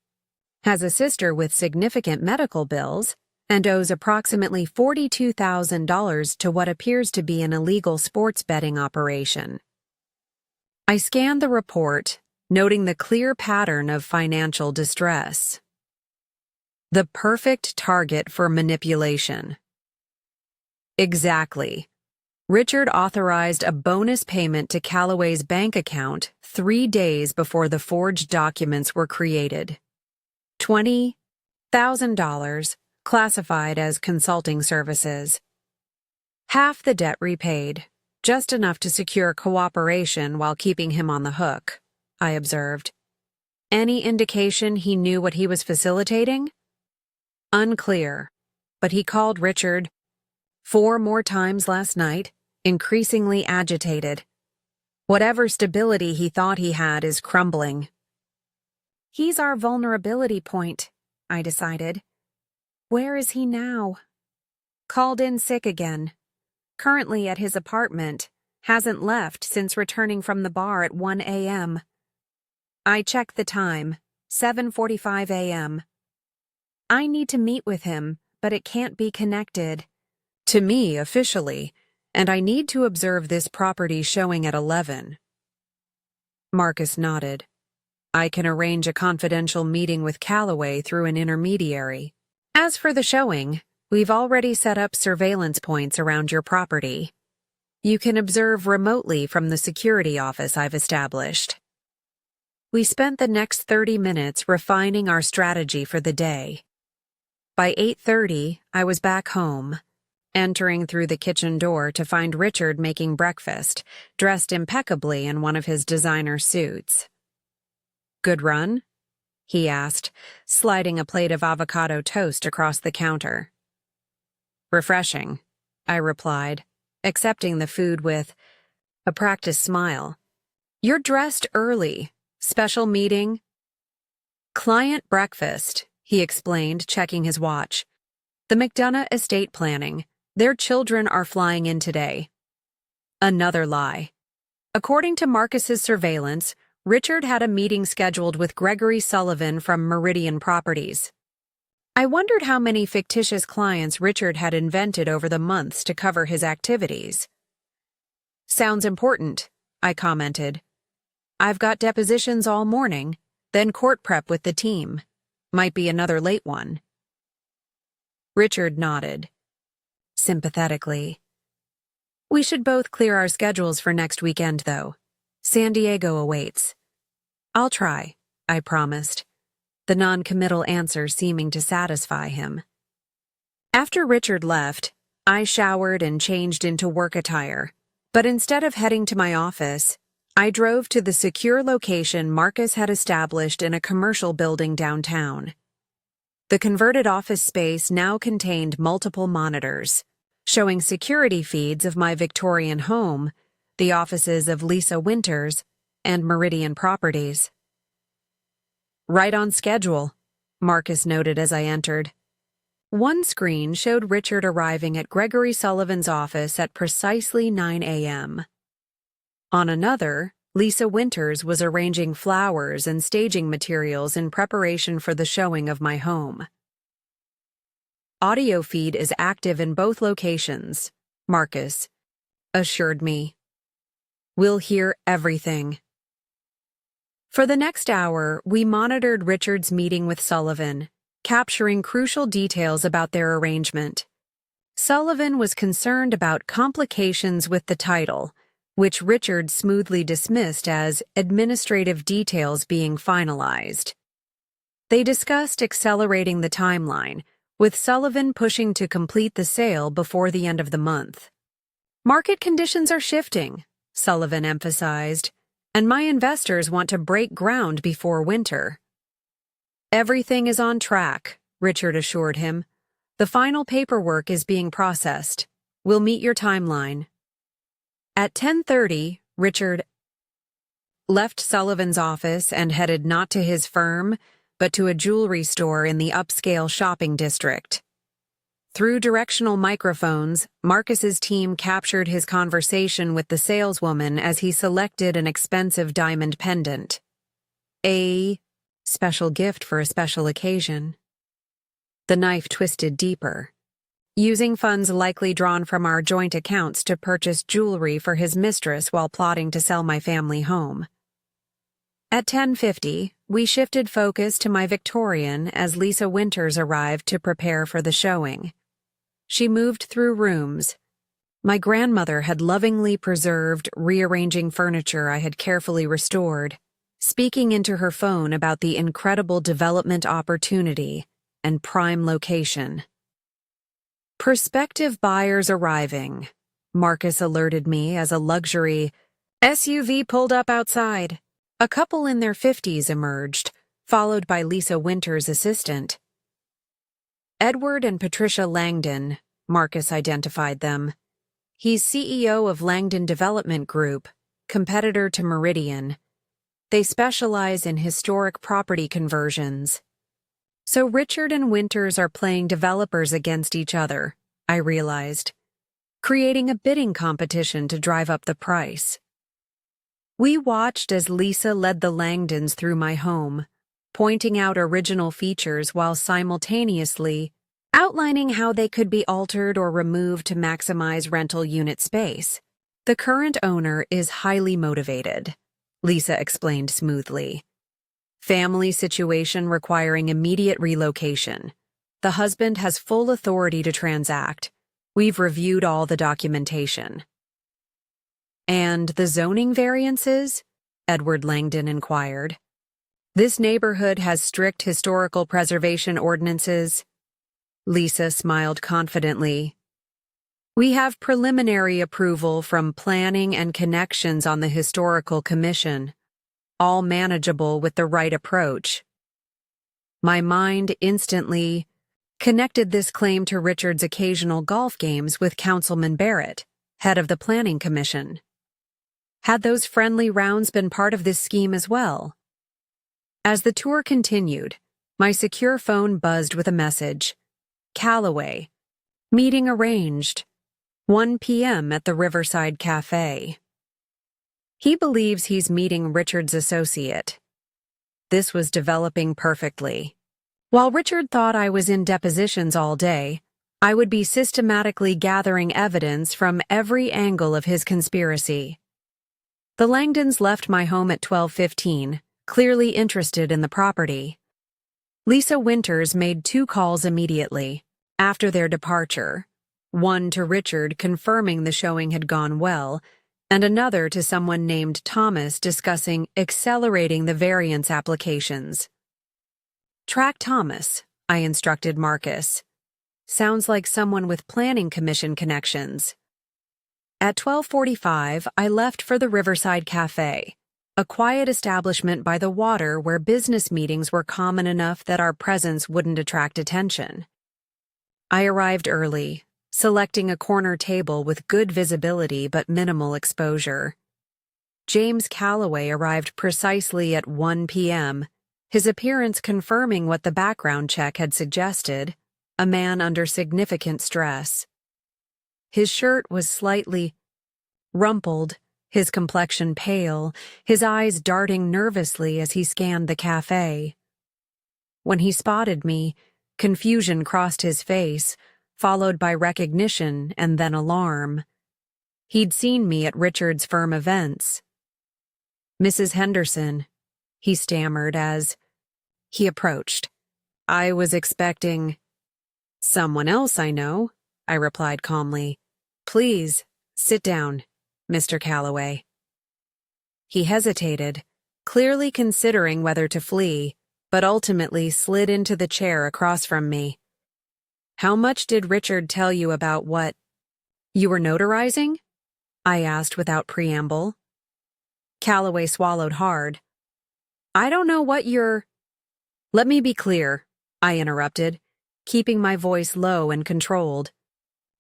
has a sister with significant medical bills, and owes approximately $42,000 to what appears to be an illegal sports betting operation." I scanned the report, noting the clear pattern of financial distress. The perfect target for manipulation. Exactly. Richard authorized a bonus payment to Calloway's bank account 3 days before the forged documents were created. $20,000, classified as consulting services. Half the debt repaid, just enough to secure cooperation while keeping him on the hook, I observed. Any indication he knew what he was facilitating? Unclear, but he called Richard 4 more times last night, increasingly agitated. Whatever stability he thought he had is crumbling. He's our vulnerability point, I decided. Where is he now? Called in sick again. Currently at his apartment, hasn't left since returning from the bar at 1 a.m. I checked the time, 7:45 a.m. I need to meet with him, but it can't be connected to me officially, and I need to observe this property showing at 11. Marcus nodded. I can arrange a confidential meeting with Calloway through an intermediary. As for the showing, we've already set up surveillance points around your property. You can observe remotely from the security office I've established. We spent the next 30 minutes refining our strategy for the day. By 8:30, I was back home, entering through the kitchen door to find Richard making breakfast, dressed impeccably in one of his designer suits. Good run? He asked, sliding a plate of avocado toast across the counter. Refreshing, I replied, accepting the food with a practiced smile. You're dressed early. Special meeting? Client breakfast, he explained, checking his watch. The McDonough estate planning. Their children are flying in today. Another lie. According to Marcus's surveillance, Richard had a meeting scheduled with Gregory Sullivan from Meridian Properties. I wondered how many fictitious clients Richard had invented over the months to cover his activities. Sounds important, I commented. I've got depositions all morning, then court prep with the team. Might be another late one. Richard nodded, sympathetically. We should both clear our schedules for next weekend, though. San Diego awaits. I'll try, I promised, the non-committal answer seeming to satisfy him. After Richard left, I showered and changed into work attire, but instead of heading to my office, I drove to the secure location Marcus had established in a commercial building downtown. The converted office space now contained multiple monitors, showing security feeds of my Victorian home, the offices of Lisa Winters, and Meridian Properties. Right on schedule, Marcus noted as I entered. One screen showed Richard arriving at Gregory Sullivan's office at precisely 9 a.m. On another, Lisa Winters was arranging flowers and staging materials in preparation for the showing of my home. Audio feed is active in both locations, Marcus assured me. We'll hear everything. For the next hour, we monitored Richard's meeting with Sullivan, capturing crucial details about their arrangement. Sullivan was concerned about complications with the title, which Richard smoothly dismissed as administrative details being finalized. They discussed accelerating the timeline, with Sullivan pushing to complete the sale before the end of the month. Market conditions are shifting, Sullivan emphasized, and my investors want to break ground before winter. Everything is on track, Richard assured him. The final paperwork is being processed. We'll meet your timeline. At 10:30, Richard left Sullivan's office and headed not to his firm, but to a jewelry store in the upscale shopping district. Through directional microphones, Marcus's team captured his conversation with the saleswoman as he selected an expensive diamond pendant. A special gift for a special occasion. The knife twisted deeper. Using funds likely drawn from our joint accounts to purchase jewelry for his mistress while plotting to sell my family home. At 10:50, we shifted focus to my Victorian as Lisa Winters arrived to prepare for the showing. She moved through rooms. My grandmother had lovingly preserved, rearranging furniture I had carefully restored, speaking into her phone about the incredible development opportunity and prime location. Prospective buyers arriving, Marcus alerted me as a luxury SUV pulled up outside. A couple in their 50s emerged, followed by Lisa Winters' assistant. Edward and Patricia Langdon, Marcus identified them. He's CEO of Langdon Development Group, competitor to Meridian. They specialize in historic property conversions. So Richard and Winters are playing developers against each other, I realized, creating a bidding competition to drive up the price. We watched as Lisa led the Langdons through my home, pointing out original features while simultaneously outlining how they could be altered or removed to maximize rental unit space. The current owner is highly motivated. Lisa explained smoothly. Family situation requiring immediate relocation. The husband has full authority to transact. We've reviewed all the documentation. And the zoning variances? Edward Langdon inquired. This neighborhood has strict historical preservation ordinances. Lisa smiled confidently. We have preliminary approval from planning and connections on the historical commission, all manageable with the right approach. My mind instantly connected this claim to Richard's occasional golf games with Councilman Barrett, head of the Planning Commission. Had those friendly rounds been part of this scheme as well? As the tour continued, my secure phone buzzed with a message. Callaway. Meeting arranged. 1 p.m. at the Riverside Cafe. He believes he's meeting Richard's associate. This was developing perfectly. While Richard thought I was in depositions all day, I would be systematically gathering evidence from every angle of his conspiracy. The Langdons left my home at 12:15, clearly interested in the property. Lisa Winters made 2 calls immediately, after their departure, one to Richard confirming the showing had gone well, and another to someone named Thomas discussing accelerating the variance applications. Track Thomas, I instructed Marcus. Sounds like someone with planning commission connections. At 12:45, I left for the Riverside Cafe, a quiet establishment by the water where business meetings were common enough that our presence wouldn't attract attention. I arrived early, selecting a corner table with good visibility but minimal exposure. James Callaway arrived precisely at 1 p.m., his appearance confirming what the background check had suggested, a man under significant stress. His shirt was slightly rumpled, his complexion pale, his eyes darting nervously as he scanned the cafe. When he spotted me, confusion crossed his face, followed by recognition and then alarm. He'd seen me at Richard's firm events. Mrs. Henderson, he stammered as he approached. I was expecting someone else I know, I replied calmly. Please, sit down, Mr. Callaway. He hesitated, clearly considering whether to flee, but ultimately slid into the chair across from me. How much did Richard tell you about what you were notarizing? I asked without preamble. Callaway swallowed hard. I don't know what you're... Let me be clear, I interrupted, keeping my voice low and controlled.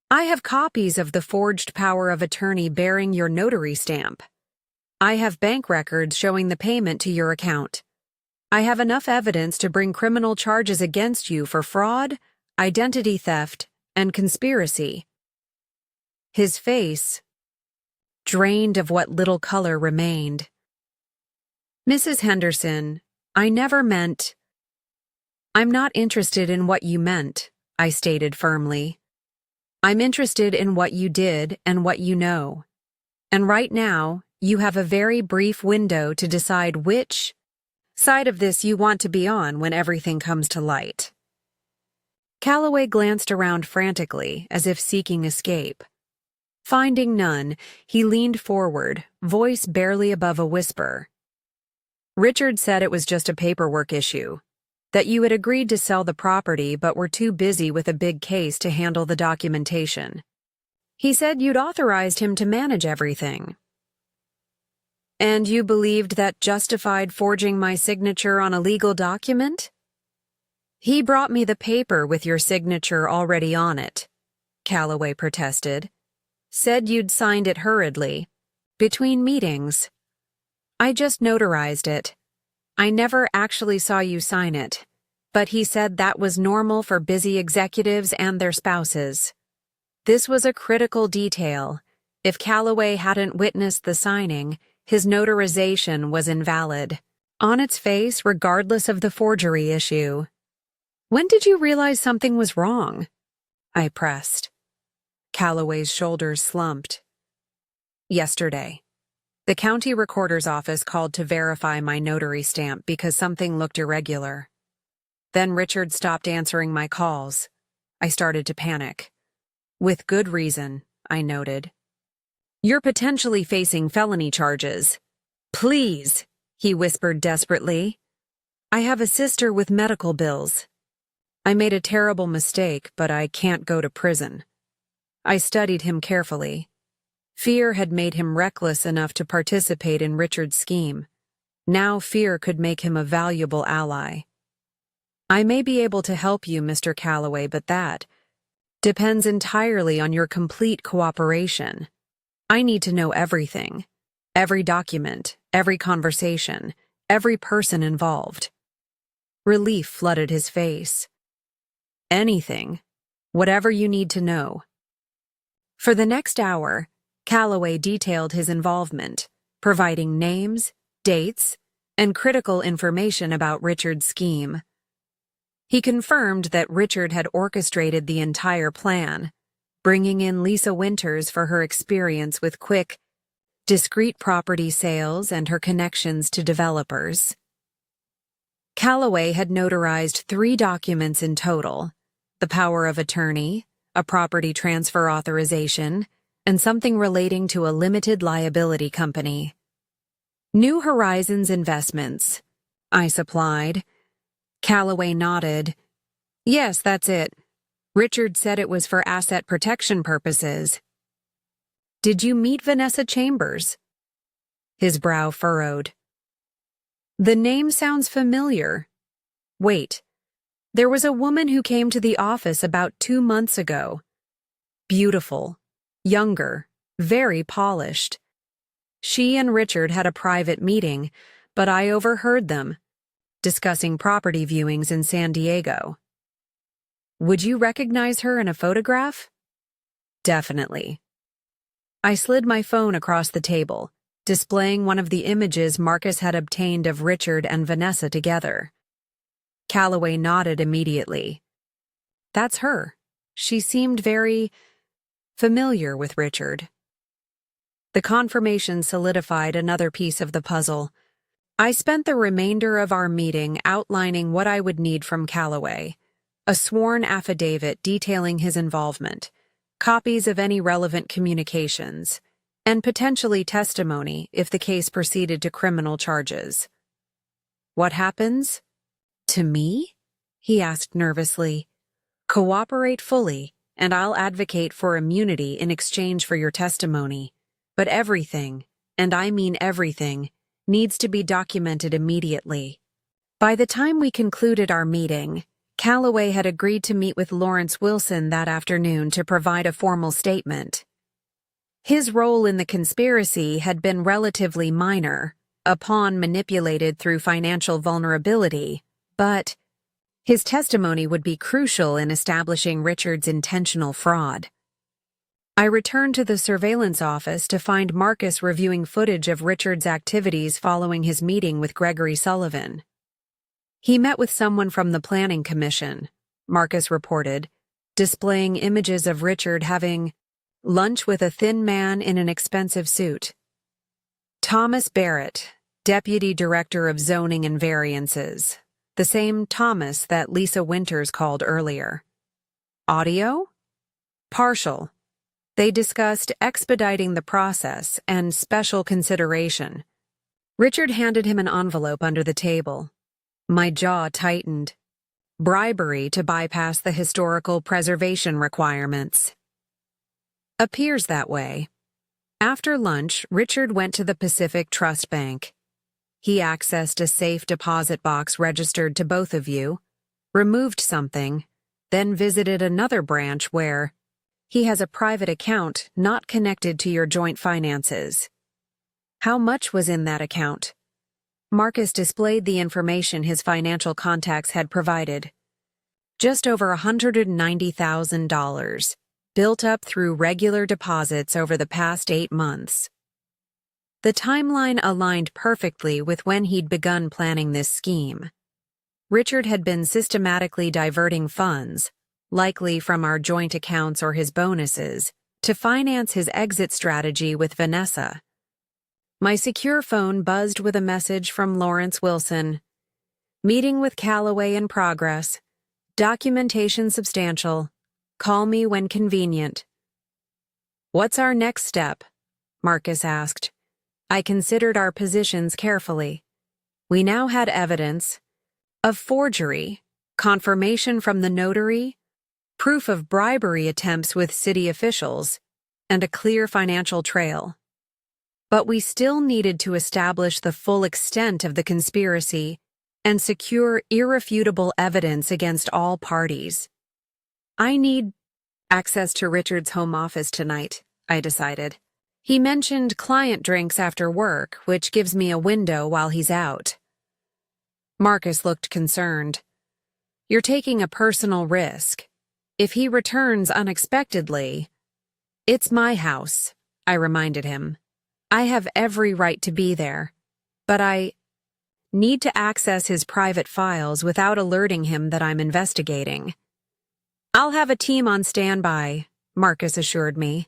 I have copies of the forged power of attorney bearing your notary stamp. I have bank records showing the payment to your account. I have enough evidence to bring criminal charges against you for fraud, identity theft, and conspiracy. His face, drained of what little color remained. Mrs. Henderson, I never meant... I'm not interested in what you meant, I stated firmly. I'm interested in what you did and what you know. And right now, you have a very brief window to decide which side of this you want to be on when everything comes to light. Callaway glanced around frantically, as if seeking escape. Finding none, he leaned forward, voice barely above a whisper. Richard said it was just a paperwork issue, that you had agreed to sell the property but were too busy with a big case to handle the documentation. He said you'd authorized him to manage everything. And you believed that justified forging my signature on a legal document? He brought me the paper with your signature already on it, Callaway protested. Said you'd signed it hurriedly, between meetings. I just notarized it. I never actually saw you sign it, but he said that was normal for busy executives and their spouses. This was a critical detail. If Callaway hadn't witnessed the signing, his notarization was invalid, on its face regardless of the forgery issue. When did you realize something was wrong? I pressed. Callaway's shoulders slumped. Yesterday. The county recorder's office called to verify my notary stamp because something looked irregular. Then Richard stopped answering my calls. I started to panic. With good reason, I noted. "You're potentially facing felony charges." "Please," he whispered desperately. "I have a sister with medical bills. I made a terrible mistake, but I can't go to prison." I studied him carefully. Fear had made him reckless enough to participate in Richard's scheme. Now fear could make him a valuable ally. "I may be able to help you, Mr. Calloway, but that depends entirely on your complete cooperation. I need to know everything. Every document, every conversation, every person involved." Relief flooded his face. "Anything. Whatever you need to know." For the next hour, Calloway detailed his involvement, providing names, dates, and critical information about Richard's scheme. He confirmed that Richard had orchestrated the entire plan, bringing in Lisa Winters for her experience with quick, discreet property sales and her connections to developers. Calloway had notarized 3 documents in total: the power of attorney, a property transfer authorization, and something relating to a limited liability company. "New Horizons Investments," I supplied. Calloway nodded. "Yes, that's it. Richard said it was for asset protection purposes." "Did you meet Vanessa Chambers?" His brow furrowed. "The name sounds familiar. Wait, there was a woman who came to the office about 2 months ago. Beautiful, younger, very polished. She and Richard had a private meeting, but I overheard them discussing property viewings in San Diego. Would you recognize her in a photograph?" "Definitely." I slid my phone across the table, displaying one of the images Marcus had obtained of Richard and Vanessa together. Calloway nodded immediately. "That's her. She seemed very familiar with Richard." The confirmation solidified another piece of the puzzle. I spent the remainder of our meeting outlining what I would need from Calloway: a sworn affidavit detailing his involvement, copies of any relevant communications, and potentially testimony if the case proceeded to criminal charges. "What happens? To me?" he asked nervously. "Cooperate fully, and I'll advocate for immunity in exchange for your testimony. But everything, and I mean everything, needs to be documented immediately." By the time we concluded our meeting, Calloway had agreed to meet with Lawrence Wilson that afternoon to provide a formal statement. His role in the conspiracy had been relatively minor, a pawn manipulated through financial vulnerability, but his testimony would be crucial in establishing Richard's intentional fraud. I returned to the surveillance office to find Marcus reviewing footage of Richard's activities following his meeting with Gregory Sullivan. He met with someone from the Planning Commission, Marcus reported, displaying images of Richard having lunch with a thin man in an expensive suit. Thomas Barrett, Deputy Director of Zoning and Variances, the same Thomas that Lisa Winters called earlier. Audio? Partial. They discussed expediting the process and special consideration. Richard handed him an envelope under the table. My jaw tightened. Bribery to bypass the historical preservation requirements. Appears that way. After lunch, Richard went to the Pacific Trust Bank. He accessed a safe deposit box registered to both of you, removed something, then visited another branch where he has a private account not connected to your joint finances. How much was in that account? Marcus displayed the information his financial contacts had provided. Just over $190,000, built up through regular deposits over the past 8 months. The timeline aligned perfectly with when he'd begun planning this scheme. Richard had been systematically diverting funds, likely from our joint accounts or his bonuses, to finance his exit strategy with Vanessa. My secure phone buzzed with a message from Lawrence Wilson. Meeting with Calloway in progress. Documentation substantial. Call me when convenient. What's our next step? Marcus asked. I considered our positions carefully. We now had evidence of forgery, confirmation from the notary, proof of bribery attempts with city officials, and a clear financial trail. But we still needed to establish the full extent of the conspiracy and secure irrefutable evidence against all parties. I need access to Richard's home office tonight, I decided. He mentioned client drinks after work, which gives me a window while he's out. Marcus looked concerned. You're taking a personal risk. If he returns unexpectedly, it's my house, I reminded him. I have every right to be there, but I need to access his private files without alerting him that I'm investigating. I'll have a team on standby, Marcus assured me.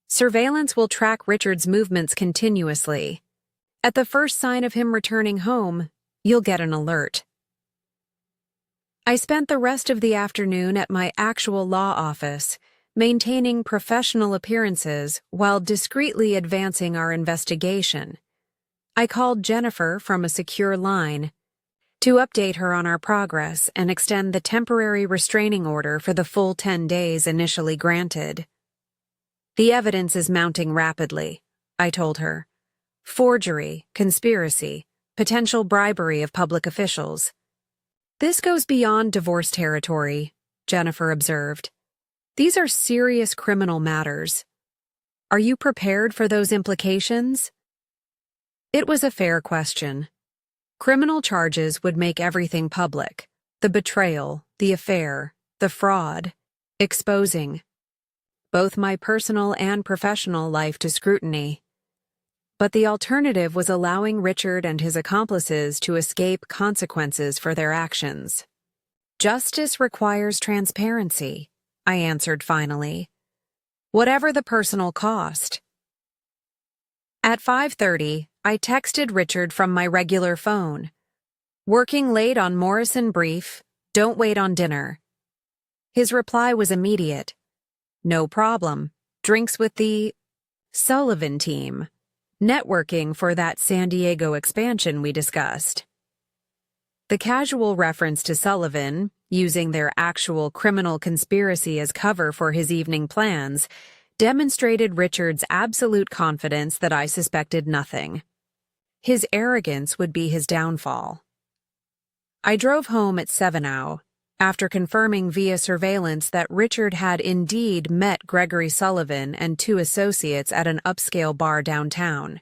Surveillance will track Richard's movements continuously. At the first sign of him returning home, you'll get an alert. I spent the rest of the afternoon at my actual law office, maintaining professional appearances while discreetly advancing our investigation. I called Jennifer from a secure line to update her on our progress and extend the temporary restraining order for the full 10 days initially granted. The evidence is mounting rapidly, I told her. Forgery, conspiracy, potential bribery of public officials. This goes beyond divorce territory, Jennifer observed. These are serious criminal matters. Are you prepared for those implications? It was a fair question. Criminal charges would make everything public. The betrayal, the affair, the fraud, exposing both my personal and professional life to scrutiny. But the alternative was allowing Richard and his accomplices to escape consequences for their actions. Justice requires transparency, I answered finally. Whatever the personal cost. At 5:30, I texted Richard from my regular phone. Working late on Morrison brief, don't wait on dinner. His reply was immediate. No problem. Drinks with the Sullivan team. Networking for that San Diego expansion we discussed. The casual reference to Sullivan, using their actual criminal conspiracy as cover for his evening plans, demonstrated Richard's absolute confidence that I suspected nothing. His arrogance would be his downfall. I drove home at 7:00, after confirming via surveillance that Richard had indeed met Gregory Sullivan and 2 associates at an upscale bar downtown.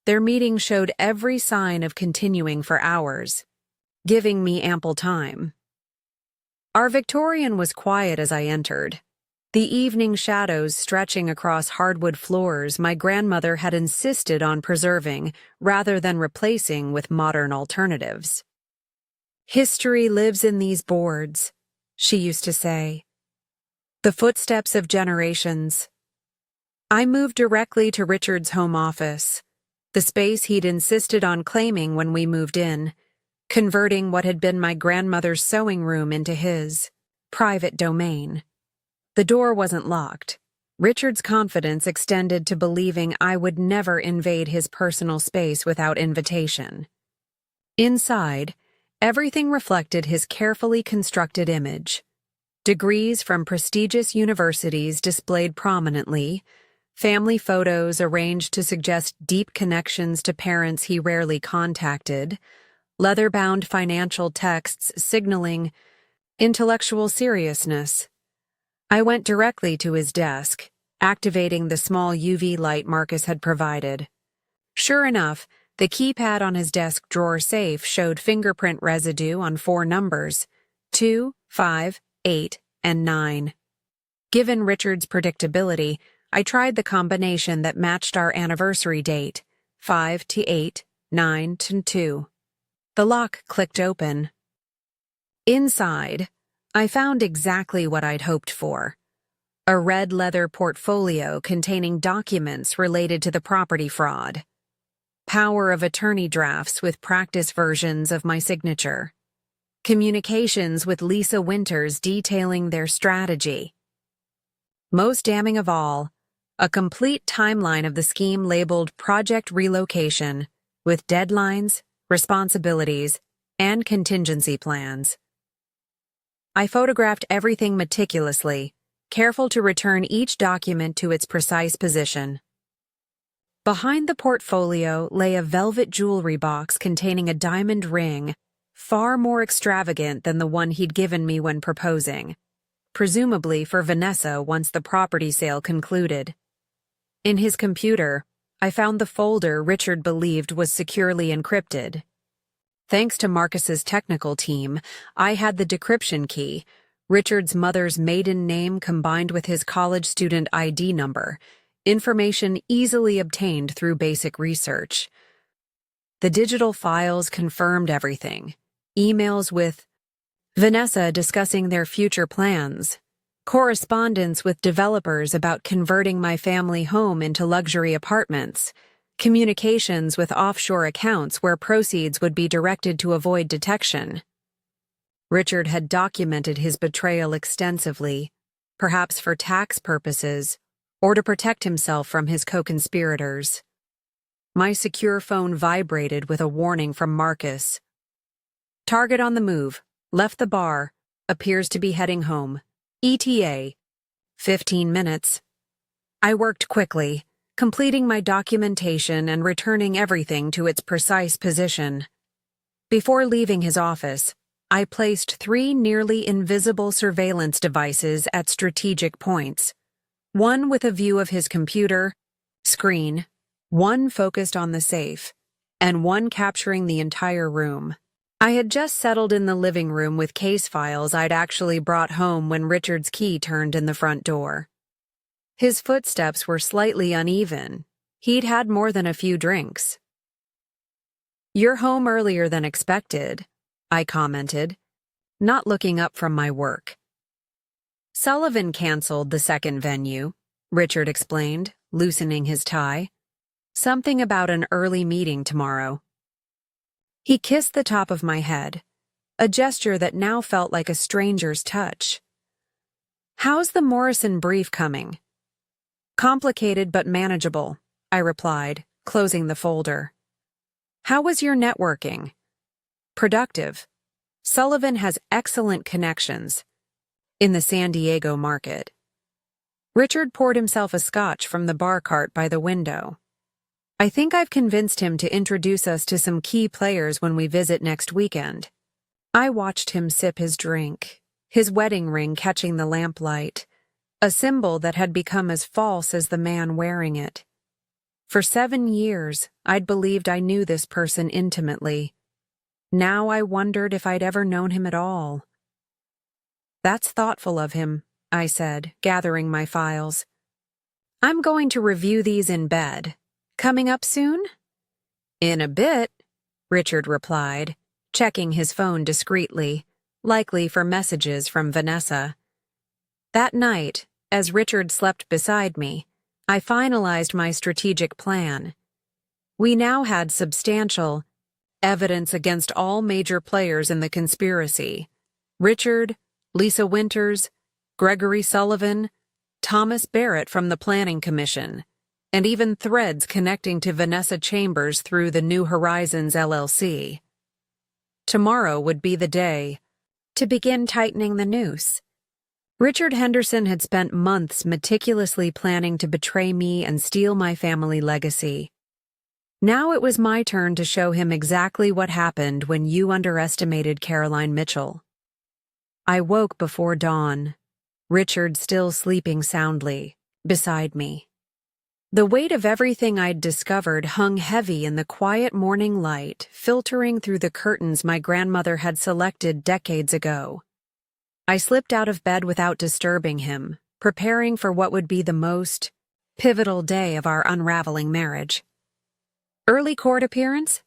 Their meeting showed every sign of continuing for hours, giving me ample time. Our Victorian was quiet as I entered. The evening shadows stretching across hardwood floors my grandmother had insisted on preserving rather than replacing with modern alternatives. History lives in these boards, she used to say. The footsteps of generations. I moved directly to Richard's home office, the space he'd insisted on claiming when we moved in, converting what had been my grandmother's sewing room into his private domain. The door wasn't locked. Richard's confidence extended to believing I would never invade his personal space without invitation. Inside, everything reflected his carefully constructed image. Degrees from prestigious universities displayed prominently, family photos arranged to suggest deep connections to parents he rarely contacted, leather-bound financial texts signaling intellectual seriousness. I went directly to his desk, activating the small UV light Marcus had provided. Sure enough, the keypad on his desk drawer safe showed fingerprint residue on 4 numbers, 2, 5, 8, and 9. Given Richard's predictability, I tried the combination that matched our anniversary date, 5 to 8, 9 to 2. The lock clicked open. Inside, I found exactly what I'd hoped for. A red leather portfolio containing documents related to the property fraud. power of attorney drafts with practice versions of my signature, communications with Lisa Winters detailing their strategy. Most damning of all, a complete timeline of the scheme labeled Project Relocation with deadlines, responsibilities, and contingency plans. I photographed everything meticulously, careful to return each document to its precise position. Behind the portfolio lay a velvet jewelry box containing a diamond ring, far more extravagant than the one he'd given me when proposing, presumably for Vanessa once the property sale concluded. In his computer, I found the folder Richard believed was securely encrypted. Thanks to Marcus's technical team, I had the decryption key, Richard's mother's maiden name combined with his college student ID number, information easily obtained through basic research. The digital files confirmed everything. Emails with Vanessa discussing their future plans, correspondence with developers about converting my family home into luxury apartments, communications with offshore accounts where proceeds would be directed to avoid detection. Richard had documented his betrayal extensively, perhaps for tax purposes, or to protect himself from his co-conspirators. My secure phone vibrated with a warning from Marcus. Target on the move, left the bar, appears to be heading home. ETA, 15 minutes. I worked quickly, completing my documentation and returning everything to its precise position. Before leaving his office, I placed 3 nearly invisible surveillance devices at strategic points. One with a view of his computer screen, one focused on the safe, and one capturing the entire room. I had just settled in the living room with case files I'd actually brought home when Richard's key turned in the front door. His footsteps were slightly uneven. He'd had more than a few drinks. "You're home earlier than expected," I commented, not looking up from my work. "Sullivan canceled the second venue," Richard explained, loosening his tie. "Something about an early meeting tomorrow." He kissed the top of my head, a gesture that now felt like a stranger's touch. "How's the Morrison brief coming?" "Complicated but manageable," I replied, closing the folder. "How was your networking?" "Productive. Sullivan has excellent connections in the San Diego market." Richard poured himself a scotch from the bar cart by the window. "I think I've convinced him to introduce us to some key players when we visit next weekend." I watched him sip his drink, his wedding ring catching the lamplight, a symbol that had become as false as the man wearing it. For 7 years, I'd believed I knew this person intimately. Now I wondered if I'd ever known him at all. "That's thoughtful of him," I said, gathering my files. "I'm going to review these in bed. Coming up soon?" "In a bit," Richard replied, checking his phone discreetly, likely for messages from Vanessa. That night, as Richard slept beside me, I finalized my strategic plan. We now had substantial evidence against all major players in the conspiracy: Richard, Lisa Winters, Gregory Sullivan, Thomas Barrett from the Planning Commission, and even threads connecting to Vanessa Chambers through the New Horizons LLC. Tomorrow would be the day to begin tightening the noose. Richard Henderson had spent months meticulously planning to betray me and steal my family legacy. Now it was my turn to show him exactly what happened when you underestimated Caroline Mitchell. I woke before dawn, Richard still sleeping soundly, beside me. The weight of everything I'd discovered hung heavy in the quiet morning light filtering through the curtains my grandmother had selected decades ago. I slipped out of bed without disturbing him, preparing for what would be the most pivotal day of our unraveling marriage. "Early court appearance?"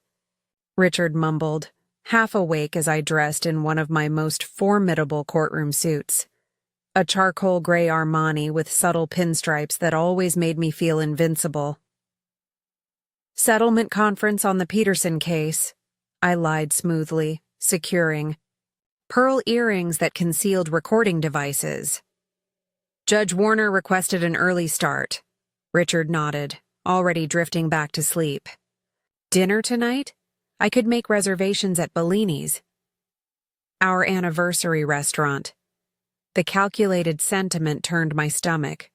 Richard mumbled, half awake as I dressed in one of my most formidable courtroom suits. A charcoal gray Armani with subtle pinstripes that always made me feel invincible. Settlement conference on the Peterson case, I lied smoothly, securing. Pearl earrings that concealed recording devices. Judge Warner requested an early start. Richard nodded, already drifting back to sleep. Dinner tonight? I could make reservations at Bellini's. Our anniversary restaurant. The calculated sentiment turned my stomach.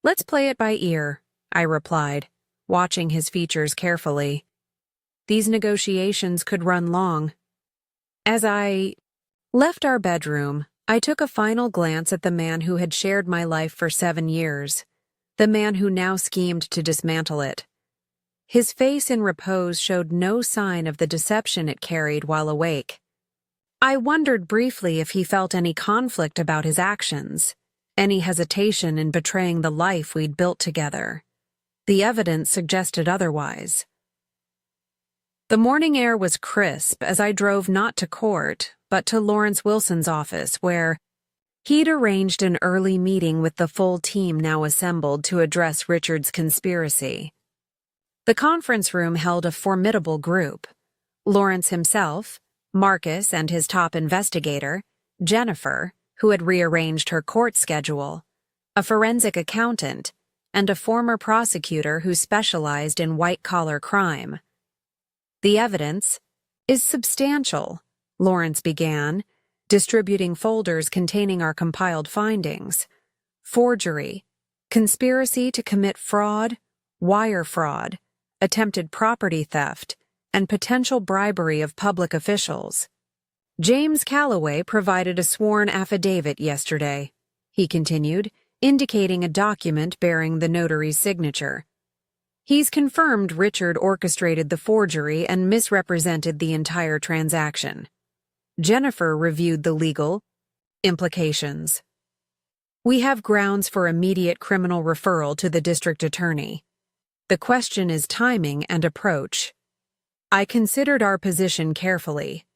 Let's play it by ear, I replied, watching his features carefully. These negotiations could run long. As I left our bedroom, I took a final glance at the man who had shared my life for 7 years, the man who now schemed to dismantle it. His face in repose showed no sign of the deception it carried while awake. I wondered briefly if he felt any conflict about his actions, any hesitation in betraying the life we'd built together. The evidence suggested otherwise. The morning air was crisp as I drove not to court, but to Lawrence Wilson's office, where he'd arranged an early meeting with the full team now assembled to address Richard's conspiracy. The conference room held a formidable group. Lawrence himself, Marcus and his top investigator, Jennifer, who had rearranged her court schedule, a forensic accountant, and a former prosecutor who specialized in white-collar crime. The evidence is substantial, Lawrence began, distributing folders containing our compiled findings. Forgery, conspiracy to commit fraud, wire fraud, attempted property theft, and potential bribery of public officials. James Calloway provided a sworn affidavit yesterday, he continued, indicating a document bearing the notary's signature. He's confirmed Richard orchestrated the forgery and misrepresented the entire transaction. Jennifer reviewed the legal implications. We have grounds for immediate criminal referral to the district attorney. The question is timing and approach. I considered our position carefully.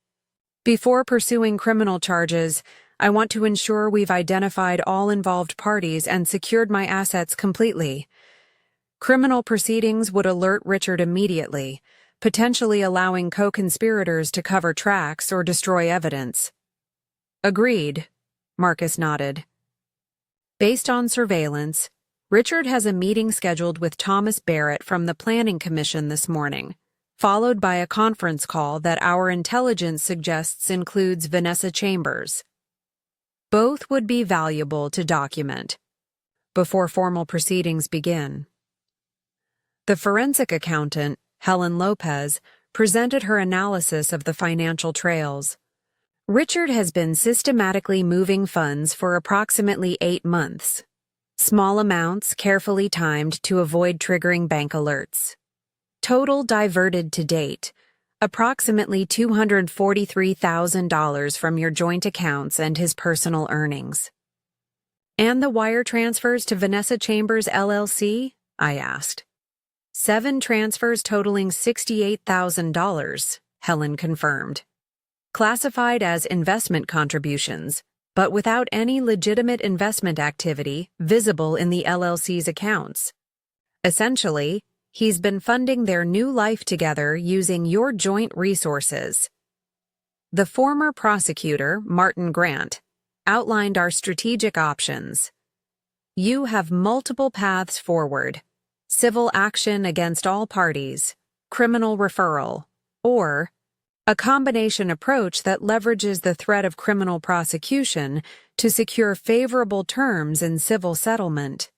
Before pursuing criminal charges, I want to ensure we've identified all involved parties and secured my assets completely. Criminal proceedings would alert Richard immediately, potentially allowing co-conspirators to cover tracks or destroy evidence. Agreed, Marcus nodded. Based on surveillance, Richard has a meeting scheduled with Thomas Barrett from the Planning Commission this morning, followed by a conference call that our intelligence suggests includes Vanessa Chambers. Both would be valuable to document before formal proceedings begin. The forensic accountant, Helen Lopez, presented her analysis of the financial trails. Richard has been systematically moving funds for approximately 8 months. Small amounts carefully timed to avoid triggering bank alerts. Total diverted to date, approximately $243,000 from your joint accounts and his personal earnings. And the wire transfers to Vanessa Chambers LLC? I asked. 7 transfers totaling $68,000, Helen confirmed. Classified as investment contributions, but without any legitimate investment activity visible in the LLC's accounts. Essentially, he's been funding their new life together using your joint resources. The former prosecutor, Martin Grant, outlined our strategic options. You have multiple paths forward: civil action against all parties, criminal referral, or a combination approach that leverages the threat of criminal prosecution to secure favorable terms in civil settlement.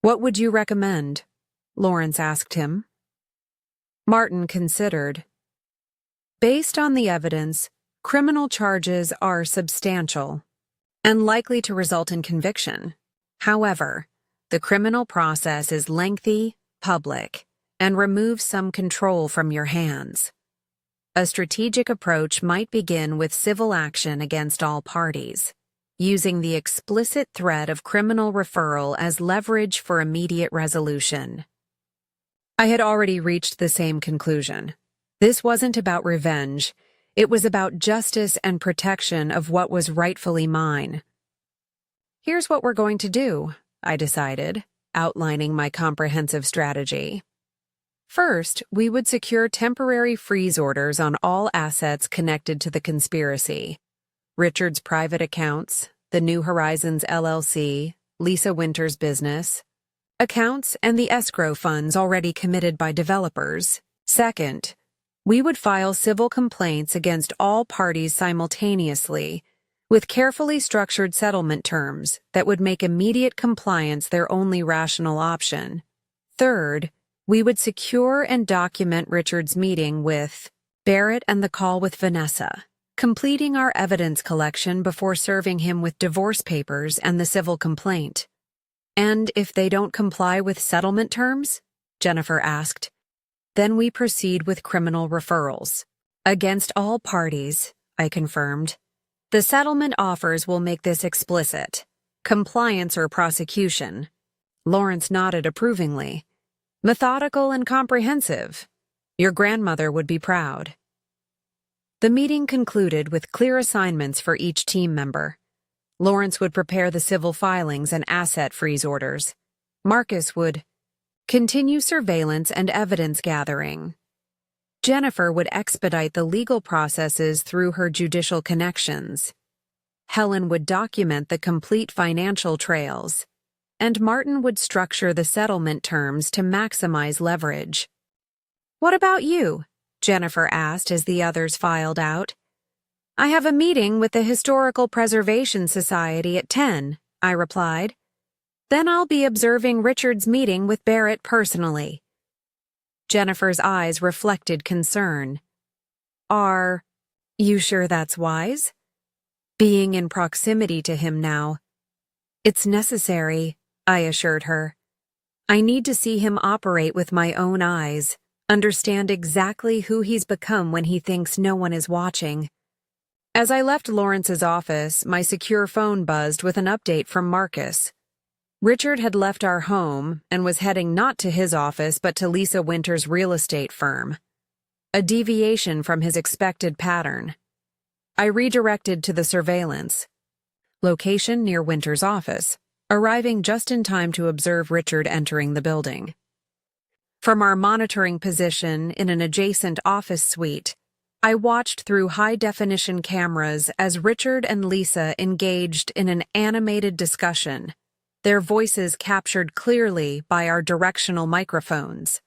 What would you recommend? Lawrence asked him. Martin considered. Based on the evidence, criminal charges are substantial and likely to result in conviction. However, the criminal process is lengthy, public, and removes some control from your hands. A strategic approach might begin with civil action against all parties, using the explicit threat of criminal referral as leverage for immediate resolution. I had already reached the same conclusion. This wasn't about revenge. It was about justice and protection of what was rightfully mine. Here's what we're going to do, I decided, outlining my comprehensive strategy. First, we would secure temporary freeze orders on all assets connected to the conspiracy. Richard's private accounts, the New Horizons LLC, Lisa Winter's business, accounts, and the escrow funds already committed by developers. Second, we would file civil complaints against all parties simultaneously, with carefully structured settlement terms that would make immediate compliance their only rational option. Third, we would secure and document Richard's meeting with Barrett and the call with Vanessa, completing our evidence collection before serving him with divorce papers and the civil complaint. And if they don't comply with settlement terms? Jennifer asked. Then we proceed with criminal referrals. Against all parties, I confirmed. The settlement offers will make this explicit. Compliance or prosecution. Lawrence nodded approvingly. Methodical and comprehensive. Your grandmother would be proud. The meeting concluded with clear assignments for each team member. Lawrence would prepare the civil filings and asset freeze orders. Marcus would continue surveillance and evidence gathering. Jennifer would expedite the legal processes through her judicial connections. Helen would document the complete financial trails. And Martin would structure the settlement terms to maximize leverage. What about you? Jennifer asked as the others filed out. I have a meeting with the Historical Preservation Society at 10, I replied. Then I'll be observing Richard's meeting with Barrett personally. Jennifer's eyes reflected concern. Are you sure that's wise? Being in proximity to him now. It's necessary, I assured her. I need to see him operate with my own eyes, understand exactly who he's become when he thinks no one is watching. As I left Lawrence's office, my secure phone buzzed with an update from Marcus. Richard had left our home and was heading not to his office but to Lisa Winter's real estate firm. A deviation from his expected pattern. I redirected to the surveillance. Location near Winter's office, arriving just in time to observe Richard entering the building. From our monitoring position in an adjacent office suite, I watched through high-definition cameras as Richard and Lisa engaged in an animated discussion, their voices captured clearly by our directional microphones.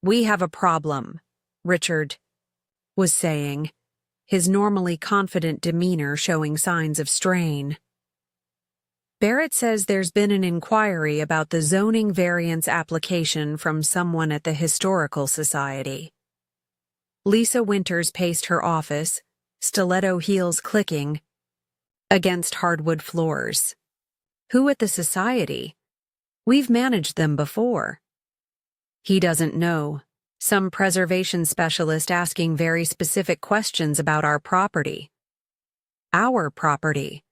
We have a problem, Richard was saying, his normally confident demeanor showing signs of strain. Barrett says there's been an inquiry about the zoning variance application from someone at the Historical Society. Lisa Winters paced her office, stiletto heels clicking, against hardwood floors. Who at the Society? We've managed them before. He doesn't know. Some preservation specialist asking very specific questions about our property. Our property.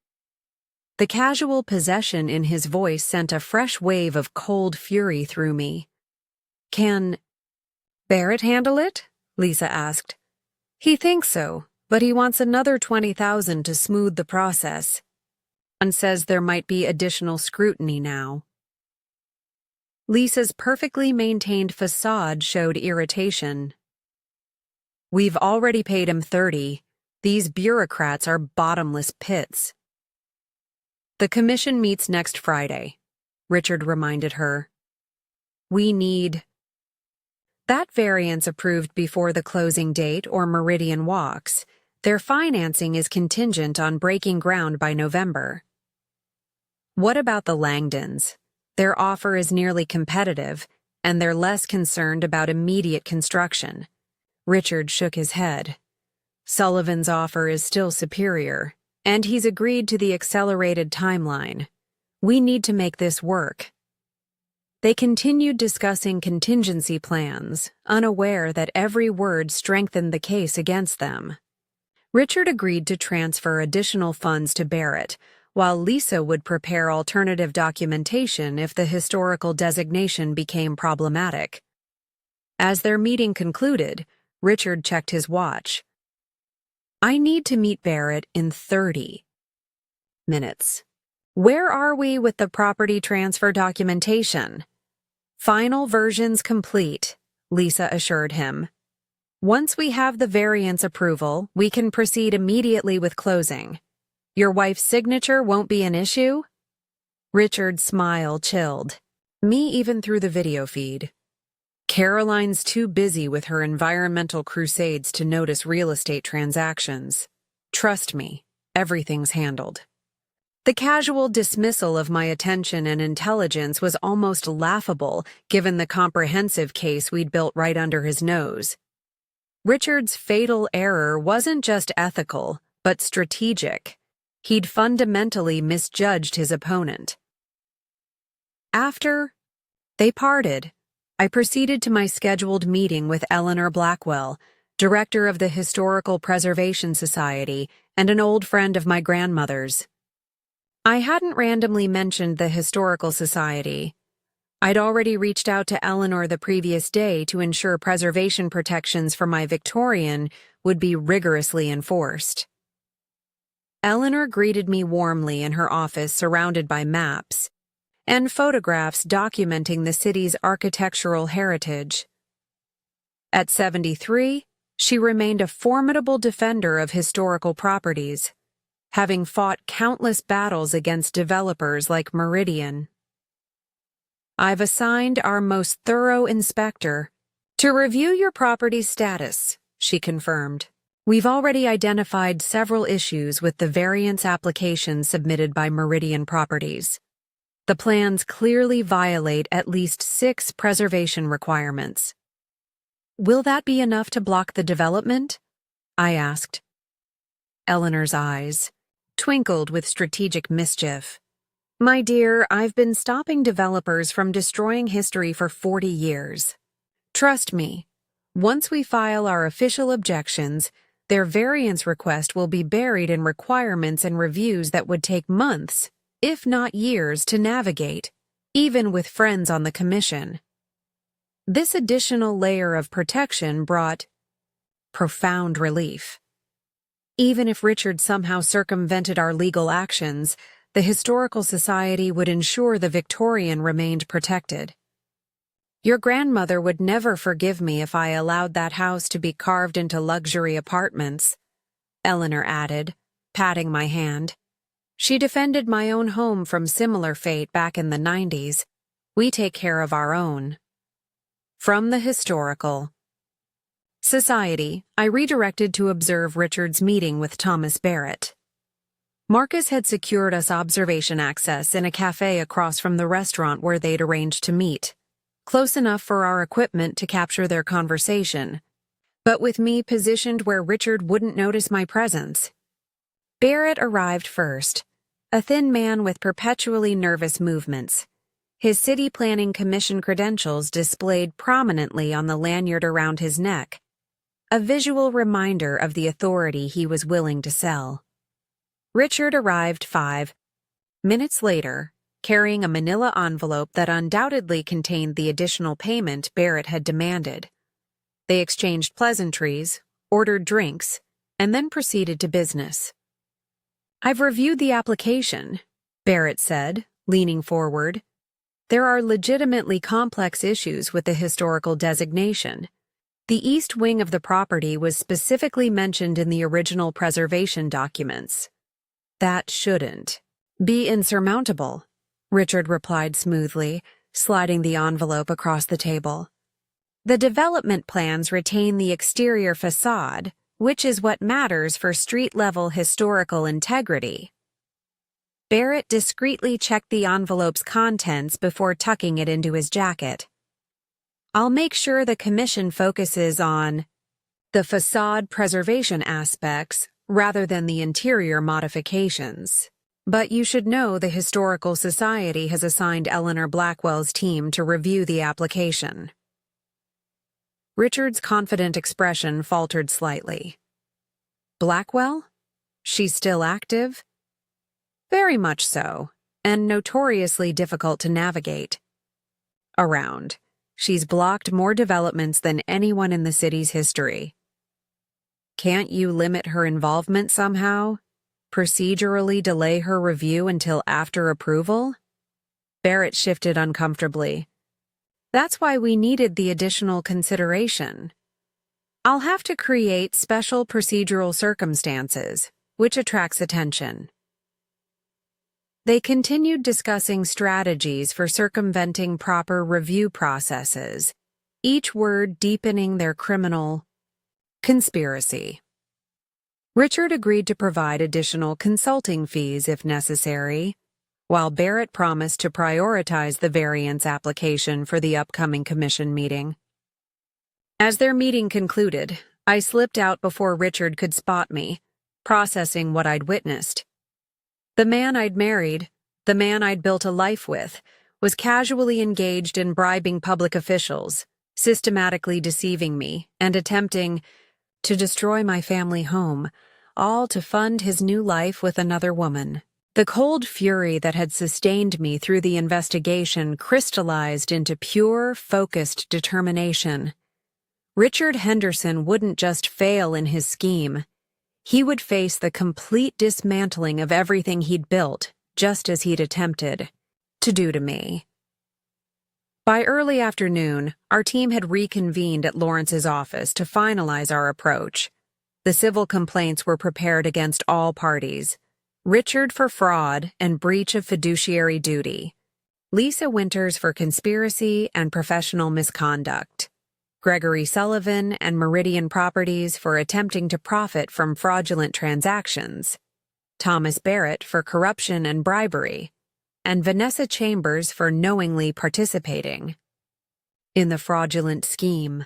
The casual possession in his voice sent a fresh wave of cold fury through me. Can Barrett handle it? Lisa asked. He thinks so, but he wants another $20,000 to smooth the process, and says there might be additional scrutiny now. Lisa's perfectly maintained facade showed irritation. We've already paid him $30. These bureaucrats are bottomless pits. The commission meets next Friday, Richard reminded her. We need that variance approved before the closing date or Meridian walks. Their financing is contingent on breaking ground by November. What about the Langdons? Their offer is nearly competitive, and they're less concerned about immediate construction. Richard shook his head. Sullivan's offer is still superior, and he's agreed to the accelerated timeline. We need to make this work. They continued discussing contingency plans, unaware that every word strengthened the case against them. Richard agreed to transfer additional funds to Barrett, while Lisa would prepare alternative documentation if the historical designation became problematic. As their meeting concluded, Richard checked his watch. I need to meet Barrett in 30 minutes. Where are we with the property transfer documentation? Final versions complete, Lisa assured him. Once we have the variance approval, we can proceed immediately with closing. Your wife's signature won't be an issue? Richard's smile chilled. Me even through the video feed. Caroline's too busy with her environmental crusades to notice real estate transactions. Trust me, everything's handled. The casual dismissal of my attention and intelligence was almost laughable given the comprehensive case we'd built right under his nose. Richard's fatal error wasn't just ethical, but strategic. He'd fundamentally misjudged his opponent. After they parted, I proceeded to my scheduled meeting with Eleanor Blackwell, director of the Historical Preservation Society and an old friend of my grandmother's. I hadn't randomly mentioned the Historical Society. I'd already reached out to Eleanor the previous day to ensure preservation protections for my Victorian would be rigorously enforced. Eleanor greeted me warmly in her office surrounded by maps and photographs documenting the city's architectural heritage. At 73, she remained a formidable defender of historical properties, having fought countless battles against developers like Meridian. I've assigned our most thorough inspector to review your property's status, she confirmed. We've already identified several issues with the variance application submitted by Meridian Properties. The plans clearly violate at least 6 preservation requirements. Will that be enough to block the development? I asked. Eleanor's eyes twinkled with strategic mischief. My dear, I've been stopping developers from destroying history for 40 years. Trust me, once we file our official objections, their variance request will be buried in requirements and reviews that would take months, if not years, to navigate, even with friends on the commission. This additional layer of protection brought profound relief. Even if Richard somehow circumvented our legal actions, the Historical Society would ensure the Victorian remained protected. Your grandmother would never forgive me if I allowed that house to be carved into luxury apartments, Eleanor added, patting my hand. She defended my own home from similar fate back in the 90s. We take care of our own. From the Historical Society, I redirected to observe Richard's meeting with Thomas Barrett. Marcus had secured us observation access in a cafe across from the restaurant where they'd arranged to meet, close enough for our equipment to capture their conversation, but with me positioned where Richard wouldn't notice my presence. Barrett arrived first, a thin man with perpetually nervous movements. His city planning commission credentials displayed prominently on the lanyard around his neck, a visual reminder of the authority he was willing to sell. Richard arrived 5 minutes later, carrying a manila envelope that undoubtedly contained the additional payment Barrett had demanded. They exchanged pleasantries, ordered drinks, and then proceeded to business. I've reviewed the application, Barrett said, leaning forward. There are legitimately complex issues with the historical designation. The east wing of the property was specifically mentioned in the original preservation documents. That shouldn't be insurmountable, Richard replied smoothly, sliding the envelope across the table. The development plans retain the exterior facade, which is what matters for street-level historical integrity. Barrett discreetly checked the envelope's contents before tucking it into his jacket. I'll make sure the commission focuses on the facade preservation aspects rather than the interior modifications. But you should know the Historical Society has assigned Eleanor Blackwell's team to review the application. Richard's confident expression faltered slightly. Blackwell? She's still active? Very much so, and notoriously difficult to navigate around. She's blocked more developments than anyone in the city's history. Can't you limit her involvement somehow? Procedurally delay her review until after approval? Barrett shifted uncomfortably. That's why we needed the additional consideration. I'll have to create special procedural circumstances, which attracts attention. They continued discussing strategies for circumventing proper review processes, each word deepening their criminal conspiracy. Richard agreed to provide additional consulting fees if necessary, while Barrett promised to prioritize the variance application for the upcoming commission meeting. As their meeting concluded, I slipped out before Richard could spot me, processing what I'd witnessed. The man I'd married, the man I'd built a life with, was casually engaged in bribing public officials, systematically deceiving me, and attempting to destroy my family home, all to fund his new life with another woman. The cold fury that had sustained me through the investigation crystallized into pure, focused determination. Richard Henderson wouldn't just fail in his scheme. He would face the complete dismantling of everything he'd built, just as he'd attempted to do to me. By early afternoon, our team had reconvened at Lawrence's office to finalize our approach. The civil complaints were prepared against all parties: Richard for fraud and breach of fiduciary duty, Lisa Winters for conspiracy and professional misconduct, Gregory Sullivan and Meridian Properties for attempting to profit from fraudulent transactions, Thomas Barrett for corruption and bribery, and Vanessa Chambers for knowingly participating in the fraudulent scheme.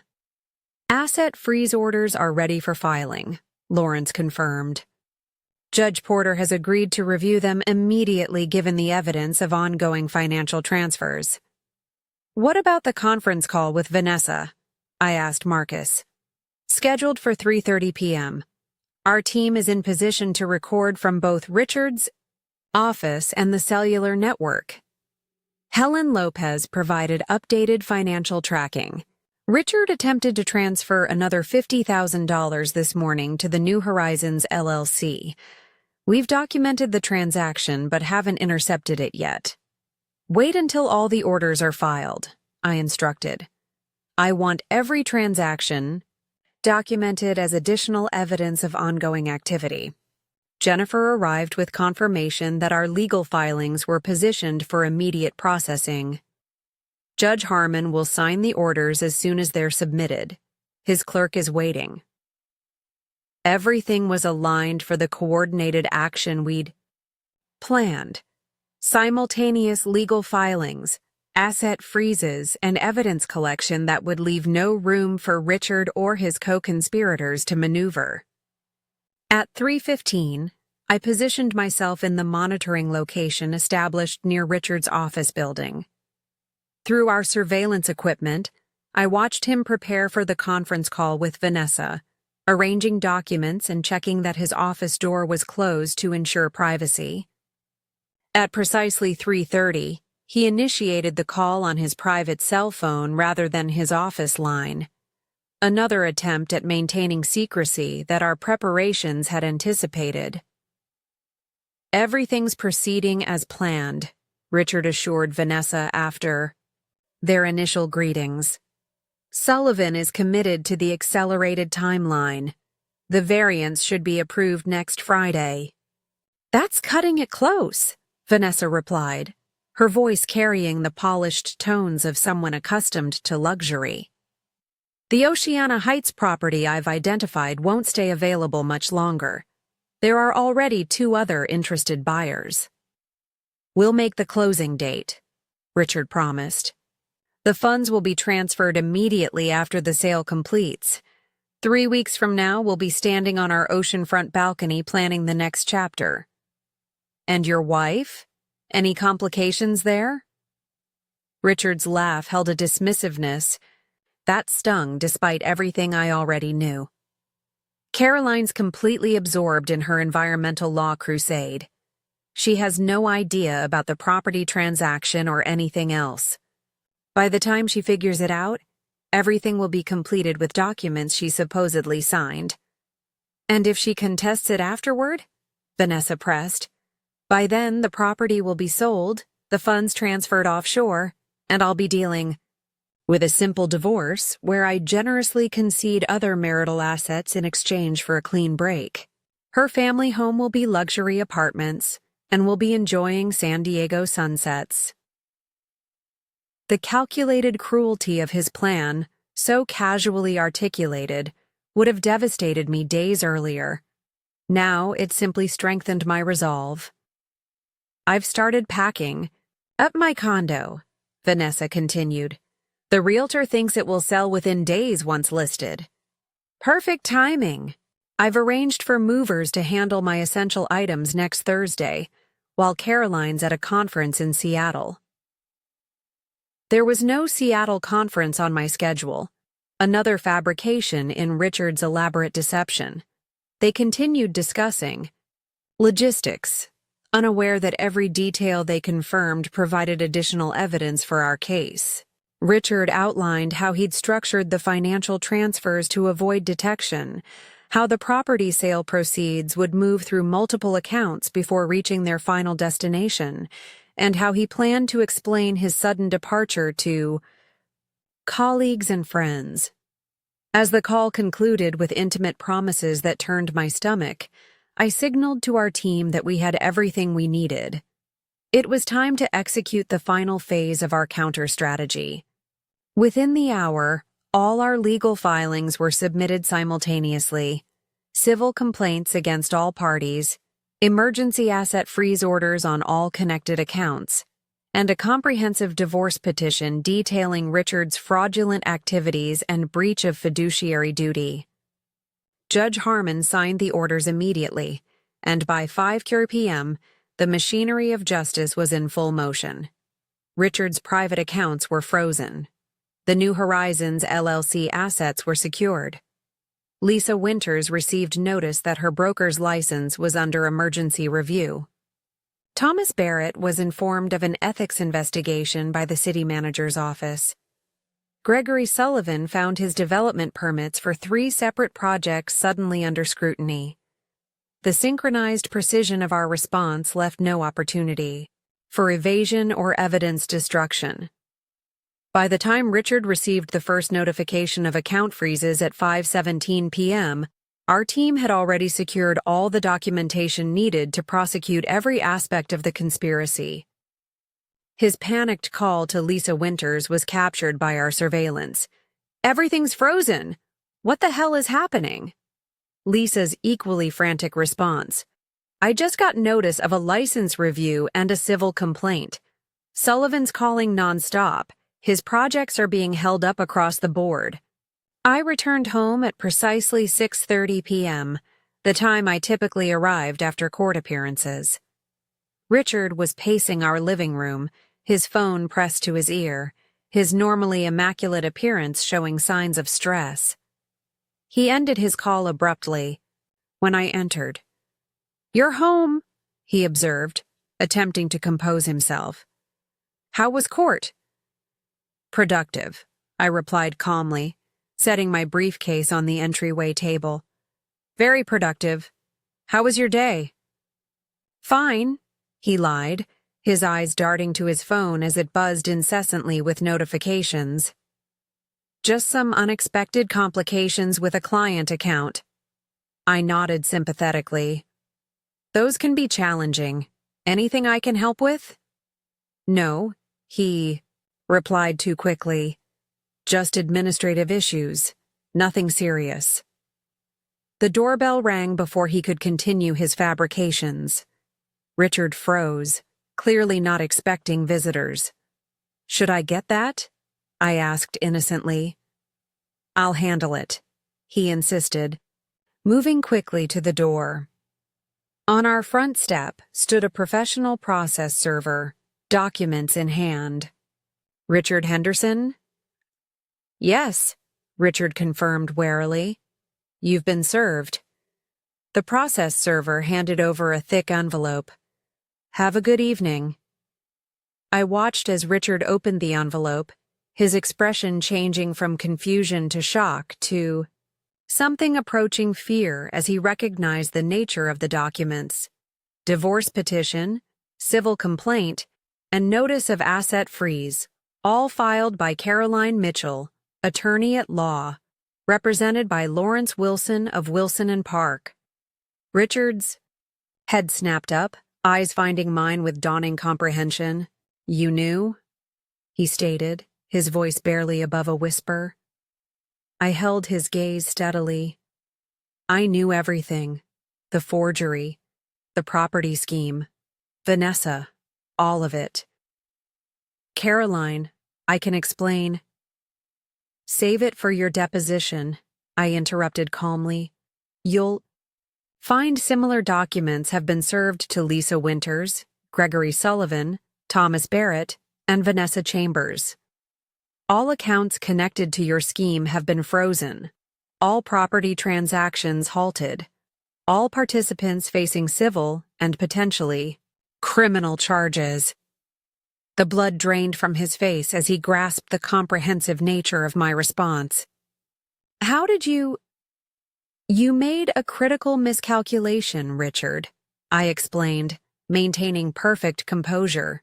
Asset freeze orders are ready for filing, Lawrence confirmed. Judge Porter has agreed to review them immediately given the evidence of ongoing financial transfers. What about the conference call with Vanessa? I asked Marcus. Scheduled for 3:30 p.m. Our team is in position to record from both Richard's office and the cellular network. Helen Lopez provided updated financial tracking. Richard attempted to transfer another $50,000 this morning to the New Horizons LLC. We've documented the transaction but haven't intercepted it yet. Wait until all the orders are filed, I instructed. I want every transaction documented as additional evidence of ongoing activity. Jennifer arrived with confirmation that our legal filings were positioned for immediate processing. Judge Harmon will sign the orders as soon as they're submitted. His clerk is waiting. Everything was aligned for the coordinated action we'd planned. Simultaneous legal filings, asset freezes, and evidence collection that would leave no room for Richard or his co-conspirators to maneuver. At 3:15, I positioned myself in the monitoring location established near Richard's office building. Through our surveillance equipment, I watched him prepare for the conference call with Vanessa, arranging documents and checking that his office door was closed to ensure privacy. At precisely 3:30, he initiated the call on his private cell phone rather than his office line, another attempt at maintaining secrecy that our preparations had anticipated. Everything's proceeding as planned, Richard assured Vanessa after their initial greetings. Sullivan is committed to the accelerated timeline. The variance should be approved next Friday. That's cutting it close, Vanessa replied, her voice carrying the polished tones of someone accustomed to luxury. The Oceana Heights property I've identified won't stay available much longer. There are already 2 other interested buyers. We'll make the closing date, Richard promised. The funds will be transferred immediately after the sale completes. 3 weeks from now, we'll be standing on our oceanfront balcony planning the next chapter. And your wife? Any complications there? Richard's laugh held a dismissiveness that stung despite everything I already knew. Caroline's completely absorbed in her environmental law crusade. She has no idea about the property transaction or anything else. By the time she figures it out, everything will be completed with documents she supposedly signed. And if she contests it afterward? Vanessa pressed. By then, the property will be sold, the funds transferred offshore, and I'll be dealing with a simple divorce where I generously concede other marital assets in exchange for a clean break. Her family home will be luxury apartments, and we'll be enjoying San Diego sunsets. The calculated cruelty of his plan, so casually articulated, would have devastated me days earlier. Now it simply strengthened my resolve. I've started packing. Up my condo, Vanessa continued. The realtor thinks it will sell within days once listed. Perfect timing. I've arranged for movers to handle my essential items next Thursday, while Caroline's at a conference in Seattle. There was no Seattle conference on my schedule, another fabrication in Richard's elaborate deception. They continued discussing logistics, unaware that every detail they confirmed provided additional evidence for our case. Richard outlined how he'd structured the financial transfers to avoid detection, how the property sale proceeds would move through multiple accounts before reaching their final destination, and how he planned to explain his sudden departure to colleagues and friends. As the call concluded with intimate promises that turned my stomach, I signaled to our team that we had everything we needed. It was time to execute the final phase of our counter-strategy. Within the hour, all our legal filings were submitted simultaneously: civil complaints against all parties, emergency asset freeze orders on all connected accounts, and a comprehensive divorce petition detailing Richard's fraudulent activities and breach of fiduciary duty. Judge Harmon signed the orders immediately, and by 5 p.m., the machinery of justice was in full motion. Richard's private accounts were frozen. The New Horizons LLC assets were secured. Lisa Winters received notice that her broker's license was under emergency review. Thomas Barrett was informed of an ethics investigation by the city manager's office. Gregory Sullivan found his development permits for 3 separate projects suddenly under scrutiny. The synchronized precision of our response left no opportunity for evasion or evidence destruction. By the time Richard received the first notification of account freezes at 5:17 p.m., our team had already secured all the documentation needed to prosecute every aspect of the conspiracy. His panicked call to Lisa Winters was captured by our surveillance. "Everything's frozen! What the hell is happening?" Lisa's equally frantic response: "I just got notice of a license review and a civil complaint. Sullivan's calling nonstop. His projects are being held up across the board." I returned home at precisely 6:30 p.m., the time I typically arrived after court appearances. Richard was pacing our living room, his phone pressed to his ear, his normally immaculate appearance showing signs of stress. He ended his call abruptly when I entered. "You're home," he observed, attempting to compose himself. "How was court?" "Productive," I replied calmly, setting my briefcase on the entryway table. "Very productive. How was your day?" "Fine," he lied, his eyes darting to his phone as it buzzed incessantly with notifications. "Just some unexpected complications with a client account." I nodded sympathetically. "Those can be challenging. Anything I can help with?" "No," he replied too quickly. "Just administrative issues. Nothing serious." The doorbell rang before he could continue his fabrications. Richard froze, clearly not expecting visitors. "Should I get that?" I asked innocently. "I'll handle it," he insisted, moving quickly to the door. On our front step stood a professional process server, documents in hand. "Richard Henderson?" "Yes," Richard confirmed warily. "You've been served." The process server handed over a thick envelope. "Have a good evening." I watched as Richard opened the envelope, his expression changing from confusion to shock to something approaching fear as he recognized the nature of the documents: divorce petition, civil complaint, and notice of asset freeze, all filed by Caroline Mitchell, attorney at law, represented by Lawrence Wilson of Wilson and Park. Richard's head snapped up, eyes finding mine with dawning comprehension. "You knew?" he stated, his voice barely above a whisper. I held his gaze steadily. I knew everything. The forgery, the property scheme, Vanessa, all of it. "Caroline, I can explain." "Save it for your deposition," I interrupted calmly. "You'll find similar documents have been served to Lisa Winters, Gregory Sullivan, Thomas Barrett, and Vanessa Chambers. All accounts connected to your scheme have been frozen, all property transactions halted, all participants facing civil and potentially criminal charges." The blood drained from his face as he grasped the comprehensive nature of my response. "How did you— You made a critical miscalculation, Richard," I explained, maintaining perfect composure.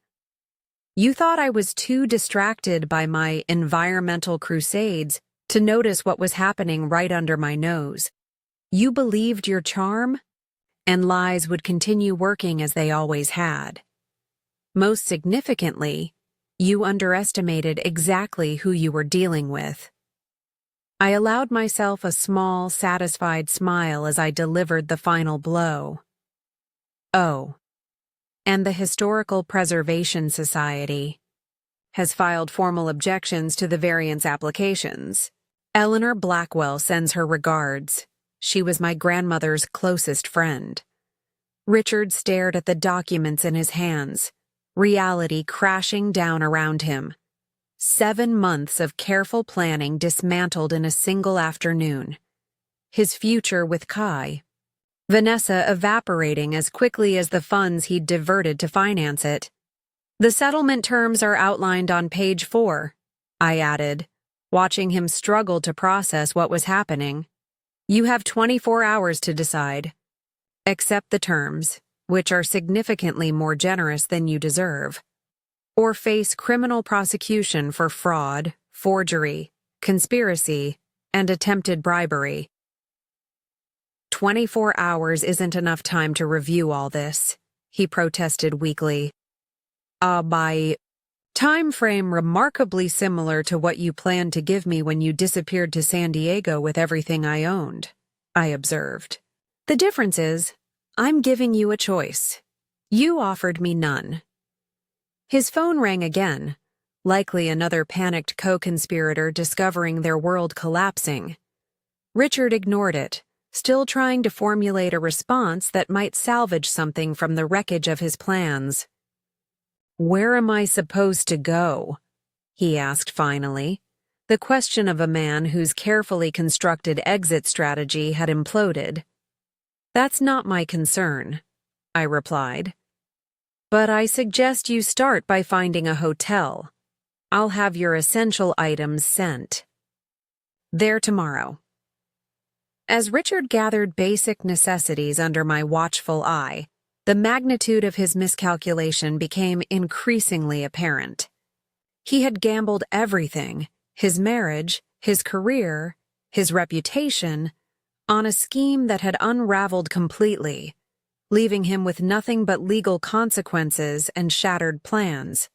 "You thought I was too distracted by my environmental crusades to notice what was happening right under my nose. You believed your charm, and lies would continue working as they always had. Most significantly, you underestimated exactly who you were dealing with." I allowed myself a small, satisfied smile as I delivered the final blow. "Oh, and the Historical Preservation Society has filed formal objections to the variance applications. Eleanor Blackwell sends her regards. She was my grandmother's closest friend." Richard stared at the documents in his hands, reality crashing down around him. 7 months of careful planning dismantled in a single afternoon. His future with Kai, Vanessa evaporating as quickly as the funds he'd diverted to finance it. "The settlement terms are outlined on page 4, I added, watching him struggle to process what was happening. "You have 24 hours to decide. Accept the terms, which are significantly more generous than you deserve, or face criminal prosecution for fraud, forgery, conspiracy, and attempted bribery." 24 hours isn't enough time to review all this, he protested weakly. By time frame remarkably similar to what you planned to give me when you disappeared to San Diego with everything I owned," I observed. "The difference is, I'm giving you a choice. You offered me none." His phone rang again, likely another panicked co-conspirator discovering their world collapsing. Richard ignored it, still trying to formulate a response that might salvage something from the wreckage of his plans. "Where am I supposed to go?" he asked finally, the question of a man whose carefully constructed exit strategy had imploded. "That's not my concern," I replied. "But I suggest you start by finding a hotel. I'll have your essential items sent. There tomorrow." As Richard gathered basic necessities under my watchful eye, the magnitude of his miscalculation became increasingly apparent. He had gambled everything, his marriage, his career, his reputation, on a scheme that had unraveled completely, leaving him with nothing but legal consequences and shattered plans.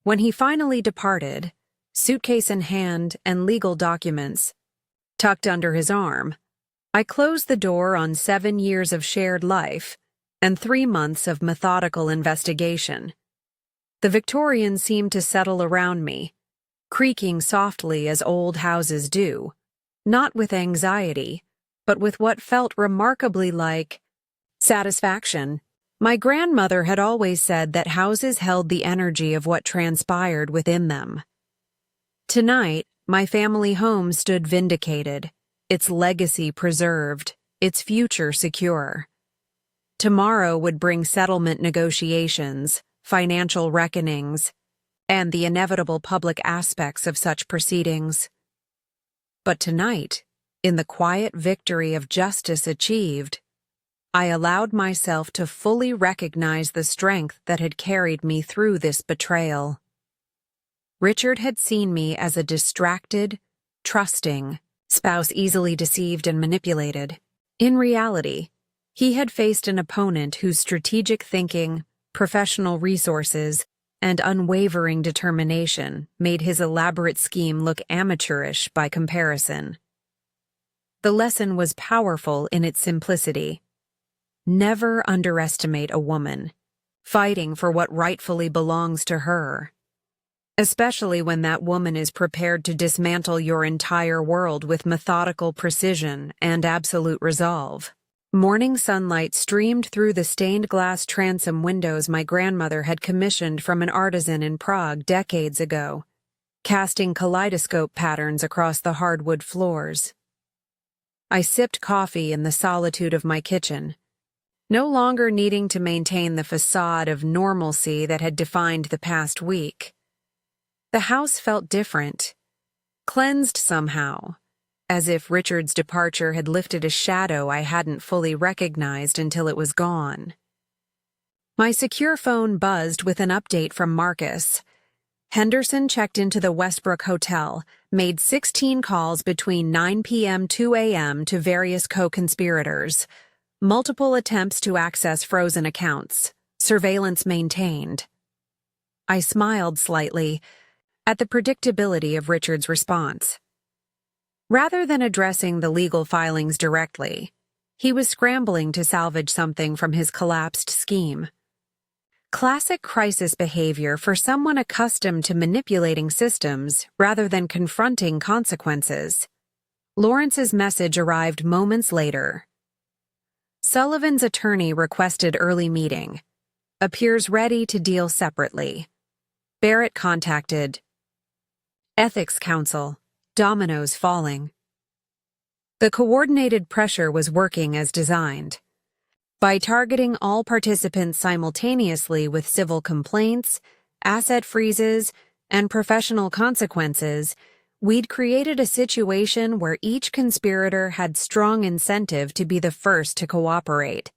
When he finally departed, suitcase in hand and legal documents tucked under his arm, I closed the door on 7 years of shared life and 3 months of methodical investigation. The Victorians seemed to settle around me, creaking softly as old houses do, not with anxiety, but with what felt remarkably like satisfaction. My grandmother had always said that houses held the energy of what transpired within them. Tonight, my family home stood vindicated, its legacy preserved, its future secure. Tomorrow would bring settlement negotiations, financial reckonings, and the inevitable public aspects of such proceedings. But tonight, in the quiet victory of justice achieved, I allowed myself to fully recognize the strength that had carried me through this betrayal. Richard had seen me as a distracted, trusting spouse easily deceived and manipulated. In reality, he had faced an opponent whose strategic thinking, professional resources, and unwavering determination made his elaborate scheme look amateurish by comparison. The lesson was powerful in its simplicity. Never underestimate a woman fighting for what rightfully belongs to her, especially when that woman is prepared to dismantle your entire world with methodical precision and absolute resolve. Morning sunlight streamed through the stained glass transom windows my grandmother had commissioned from an artisan in Prague decades ago, casting kaleidoscope patterns across the hardwood floors. I sipped coffee in the solitude of my kitchen, no longer needing to maintain the facade of normalcy that had defined the past week. The house felt different, cleansed somehow, as if Richard's departure had lifted a shadow I hadn't fully recognized until it was gone. My secure phone buzzed with an update from Marcus. Henderson checked into the Westbrook Hotel, made 16 calls between 9 p.m. 2 a.m. to various co-conspirators. Multiple attempts to access frozen accounts. Surveillance maintained. I smiled slightly at the predictability of Richard's response. Rather than addressing the legal filings directly, he was scrambling to salvage something from his collapsed scheme. Classic crisis behavior for someone accustomed to manipulating systems rather than confronting consequences. Lawrence's message arrived moments later. Sullivan's attorney requested early meeting. Appears ready to deal separately. Barrett contacted Ethics Council. Dominoes falling. The coordinated pressure was working as designed. By targeting all participants simultaneously with civil complaints, asset freezes, and professional consequences, we'd created a situation where each conspirator had strong incentive to be the first to cooperate.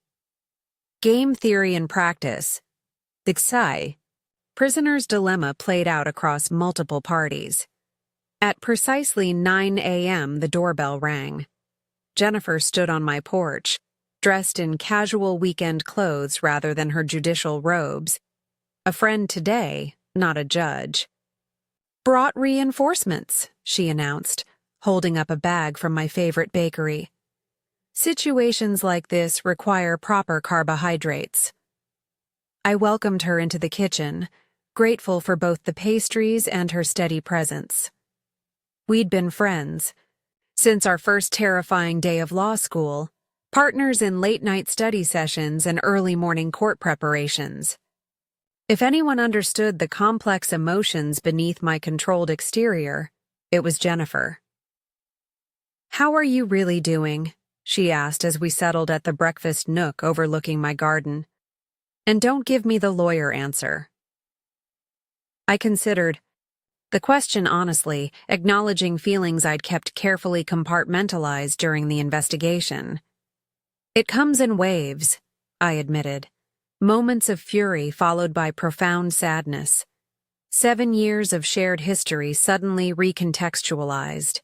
Game theory and practice. The prisoner's dilemma played out across multiple parties. At precisely 9 a.m., the doorbell rang. Jennifer stood on my porch, dressed in casual weekend clothes rather than her judicial robes. A friend today, not a judge. Brought reinforcements, she announced, holding up a bag from my favorite bakery. Situations like this require proper carbohydrates. I welcomed her into the kitchen, grateful for both the pastries and her steady presence. We'd been friends since our first terrifying day of law school, partners in late-night study sessions and early morning court preparations. If anyone understood the complex emotions beneath my controlled exterior, it was Jennifer. "How are you really doing?" she asked as we settled at the breakfast nook overlooking my garden. "And don't give me the lawyer answer." I considered the question honestly, acknowledging feelings I'd kept carefully compartmentalized during the investigation. "It comes in waves," I admitted. Moments of fury followed by profound sadness. 7 years of shared history suddenly recontextualized.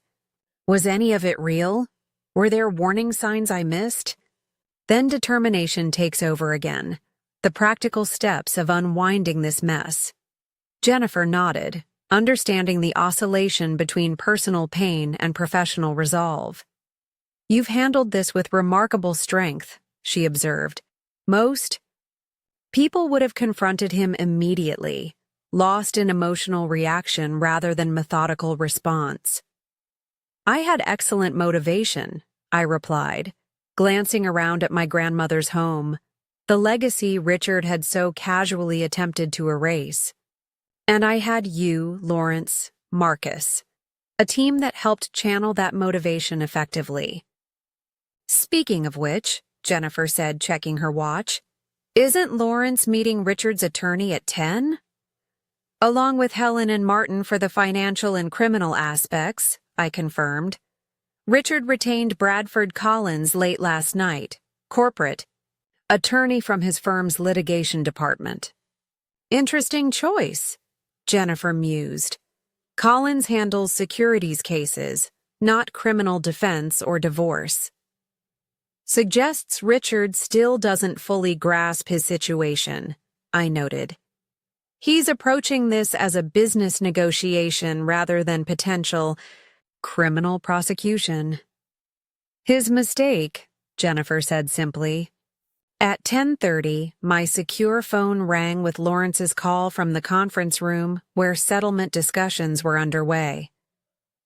Was any of it real? Were there warning signs I missed? Then determination takes over again. The practical steps of unwinding this mess. Jennifer nodded, understanding the oscillation between personal pain and professional resolve. "You've handled this with remarkable strength," she observed. "Most people would have confronted him immediately, lost in emotional reaction rather than methodical response." "I had excellent motivation," I replied, glancing around at my grandmother's home, the legacy Richard had so casually attempted to erase. "And I had you, Lawrence, Marcus, a team that helped channel that motivation effectively." "Speaking of which," Jennifer said, checking her watch, "isn't Lawrence meeting Richard's attorney at 10? "Along with Helen and Martin for the financial and criminal aspects," I confirmed. "Richard retained Bradford Collins late last night, corporate, attorney from his firm's litigation department." "Interesting choice," Jennifer mused. Collins handles securities cases, not criminal defense or divorce. Suggests Richard still doesn't fully grasp his situation, I noted. He's approaching this as a business negotiation rather than potential criminal prosecution. His mistake, Jennifer said simply. At 10:30, my secure phone rang with Lawrence's call from the conference room where settlement discussions were underway.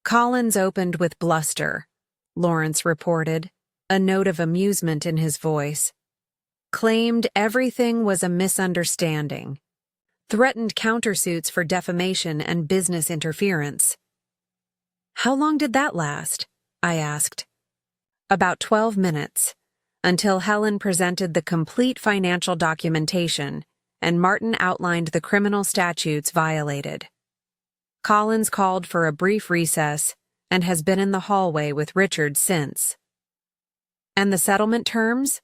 Collins opened with bluster, Lawrence reported, a note of amusement in his voice. Claimed everything was a misunderstanding. Threatened countersuits for defamation and business interference. How long did that last? I asked. About 12 minutes, until Helen presented the complete financial documentation and Martin outlined the criminal statutes violated. Collins called for a brief recess and has been in the hallway with Richard since. And the settlement terms?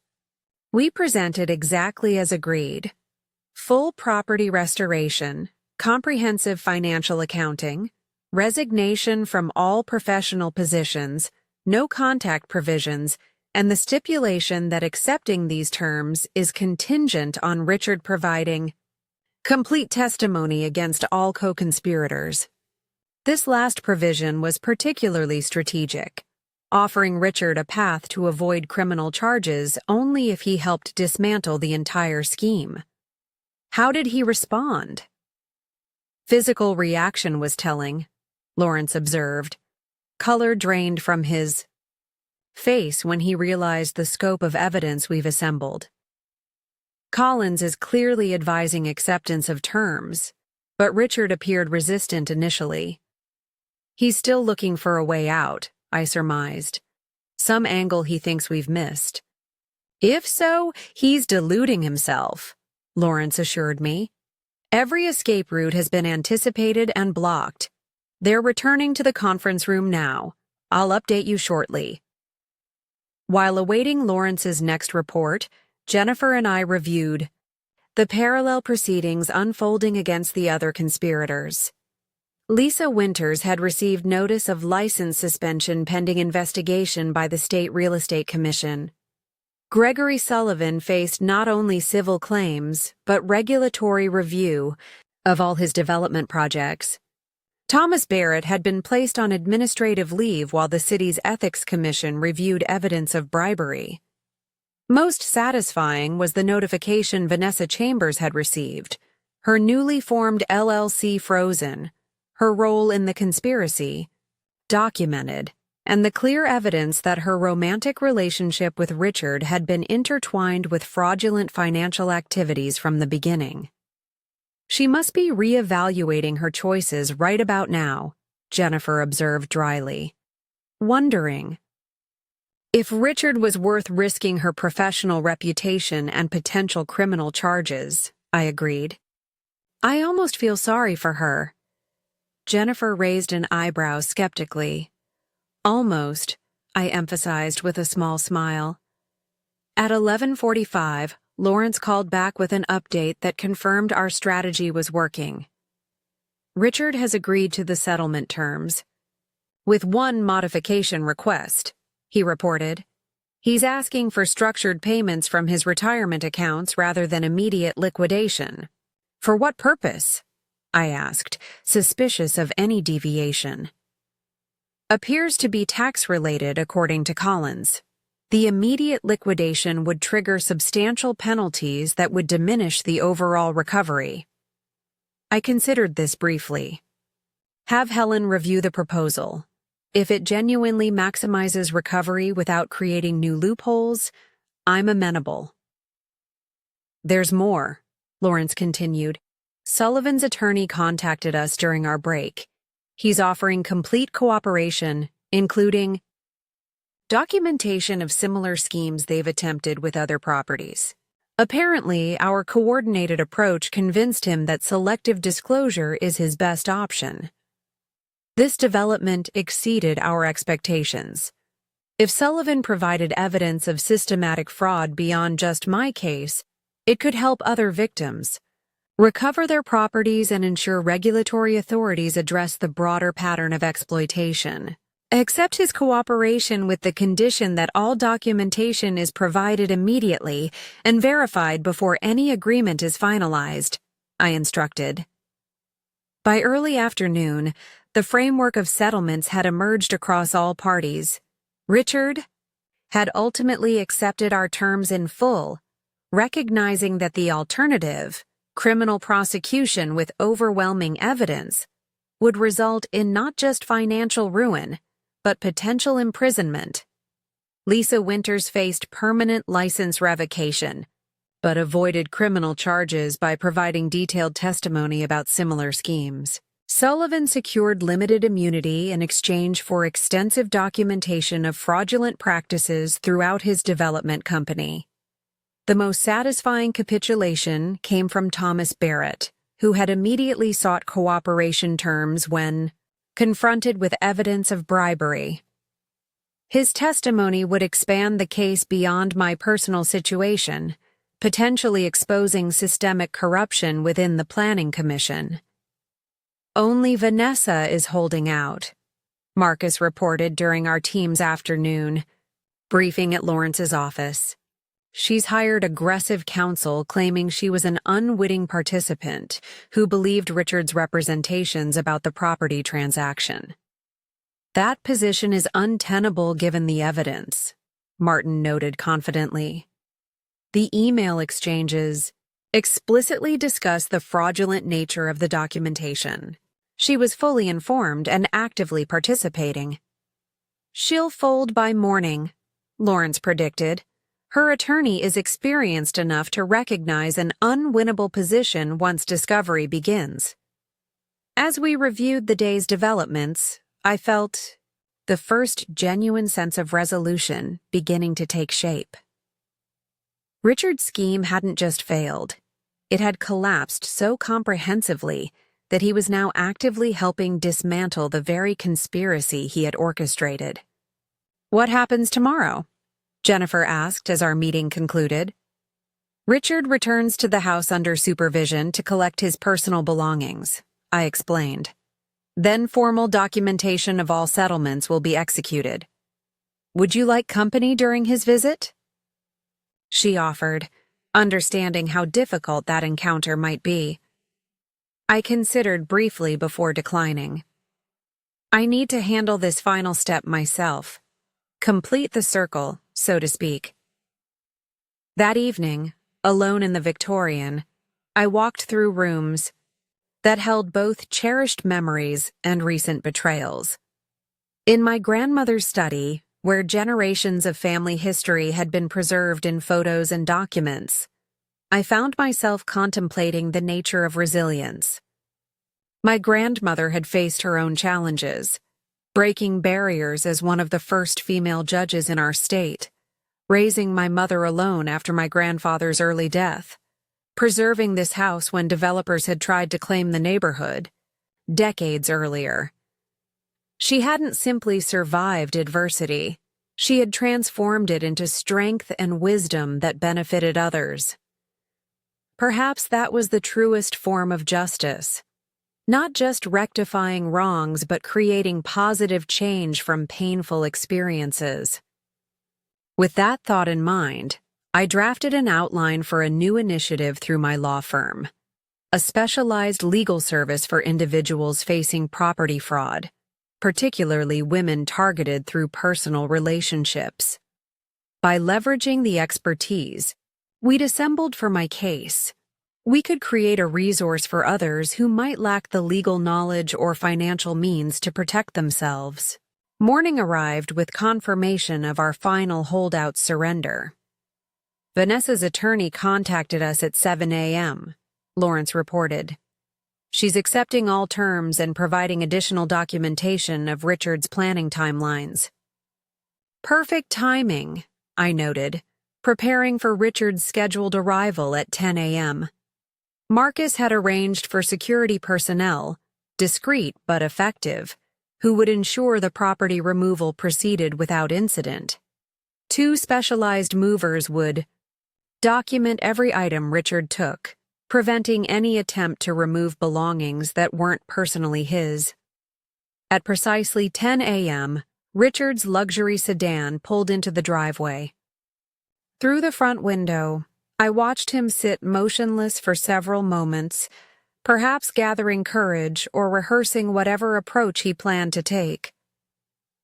We presented exactly as agreed. Full property restoration, comprehensive financial accounting, resignation from all professional positions, no contact provisions, and the stipulation that accepting these terms is contingent on Richard providing complete testimony against all co-conspirators. This last provision was particularly strategic, offering Richard a path to avoid criminal charges only if he helped dismantle the entire scheme. How did he respond? Physical reaction was telling, Lawrence observed. Color drained from his face when he realized the scope of evidence we've assembled. Collins is clearly advising acceptance of terms, but Richard appeared resistant initially. He's still looking for a way out, I surmised. Some angle he thinks we've missed. If so, he's deluding himself, Lawrence assured me. Every escape route has been anticipated and blocked. They're returning to the conference room now. I'll update you shortly. While awaiting Lawrence's next report, Jennifer and I reviewed the parallel proceedings unfolding against the other conspirators. Lisa Winters had received notice of license suspension pending investigation by the State Real Estate Commission. Gregory Sullivan faced not only civil claims, but regulatory review of all his development projects. Thomas Barrett had been placed on administrative leave while the city's Ethics Commission reviewed evidence of bribery. Most satisfying was the notification Vanessa Chambers had received, her newly formed LLC frozen, her role in the conspiracy documented, and the clear evidence that her romantic relationship with Richard had been intertwined with fraudulent financial activities from the beginning. She must be re-evaluating her choices right about now, Jennifer observed dryly. Wondering if Richard was worth risking her professional reputation and potential criminal charges, I agreed. I almost feel sorry for her. Jennifer raised an eyebrow skeptically. Almost, I emphasized with a small smile. At 11:45, Lawrence called back with an update that confirmed our strategy was working. Richard has agreed to the settlement terms. With one modification request, he reported. He's asking for structured payments from his retirement accounts rather than immediate liquidation. For what purpose? I asked, suspicious of any deviation. Appears to be tax-related, according to Collins. The immediate liquidation would trigger substantial penalties that would diminish the overall recovery. I considered this briefly. Have Helen review the proposal. If it genuinely maximizes recovery without creating new loopholes, I'm amenable. There's more, Lawrence continued. Sullivan's attorney contacted us during our break. He's offering complete cooperation, including documentation of similar schemes they've attempted with other properties. Apparently, our coordinated approach convinced him that selective disclosure is his best option. This development exceeded our expectations. If Sullivan provided evidence of systematic fraud beyond just my case, it could help other victims. recover their properties and ensure regulatory authorities address the broader pattern of exploitation. Accept his cooperation with the condition that all documentation is provided immediately and verified before any agreement is finalized, I instructed. By early afternoon, the framework of settlements had emerged across all parties. Richard had ultimately accepted our terms in full, recognizing that the alternative, criminal prosecution with overwhelming evidence, would result in not just financial ruin, but potential imprisonment. Lisa Winters faced permanent license revocation, but avoided criminal charges by providing detailed testimony about similar schemes. Sullivan secured limited immunity in exchange for extensive documentation of fraudulent practices throughout his development company. The most satisfying capitulation came from Thomas Barrett, who had immediately sought cooperation terms when confronted with evidence of bribery. His testimony would expand the case beyond my personal situation, potentially exposing systemic corruption within the Planning Commission. Only Vanessa is holding out, Marcus reported during our team's afternoon briefing at Lawrence's office. She's hired aggressive counsel claiming she was an unwitting participant who believed Richard's representations about the property transaction. That position is untenable given the evidence, Martin noted confidently. The email exchanges explicitly discuss the fraudulent nature of the documentation. She was fully informed and actively participating. She'll fold by morning, Lawrence predicted. Her attorney is experienced enough to recognize an unwinnable position once discovery begins. As we reviewed the day's developments, I felt the first genuine sense of resolution beginning to take shape. Richard's scheme hadn't just failed. It had collapsed so comprehensively that he was now actively helping dismantle the very conspiracy he had orchestrated. "What happens tomorrow?" Jennifer asked as our meeting concluded. "Richard returns to the house under supervision to collect his personal belongings," I explained. "Then formal documentation of all settlements will be executed. Would you like company during his visit?" She offered, understanding how difficult that encounter might be. I considered briefly before declining. I need to handle this final step myself. Complete the circle, so to speak. That evening, alone in the Victorian, I walked through rooms that held both cherished memories and recent betrayals. In my grandmother's study, where generations of family history had been preserved in photos and documents, I found myself contemplating the nature of resilience. My grandmother had faced her own challenges, breaking barriers as one of the first female judges in our state, raising my mother alone after my grandfather's early death, preserving this house when developers had tried to claim the neighborhood, decades earlier. She hadn't simply survived adversity, she had transformed it into strength and wisdom that benefited others. Perhaps that was the truest form of justice. Not just rectifying wrongs, but creating positive change from painful experiences. With that thought in mind, I drafted an outline for a new initiative through my law firm, a specialized legal service for individuals facing property fraud, particularly women targeted through personal relationships. By leveraging the expertise we'd assembled for my case, we could create a resource for others who might lack the legal knowledge or financial means to protect themselves. Morning arrived with confirmation of our final holdout surrender. Vanessa's attorney contacted us at 7 a.m., Lawrence reported. She's accepting all terms and providing additional documentation of Richard's planning timelines. Perfect timing, I noted, preparing for Richard's scheduled arrival at 10 a.m. Marcus had arranged for security personnel, discreet but effective, who would ensure the property removal proceeded without incident. 2 specialized movers would document every item Richard took, preventing any attempt to remove belongings that weren't personally his. At precisely 10 a.m., Richard's luxury sedan pulled into the driveway. Through the front window, I watched him sit motionless for several moments, perhaps gathering courage or rehearsing whatever approach he planned to take.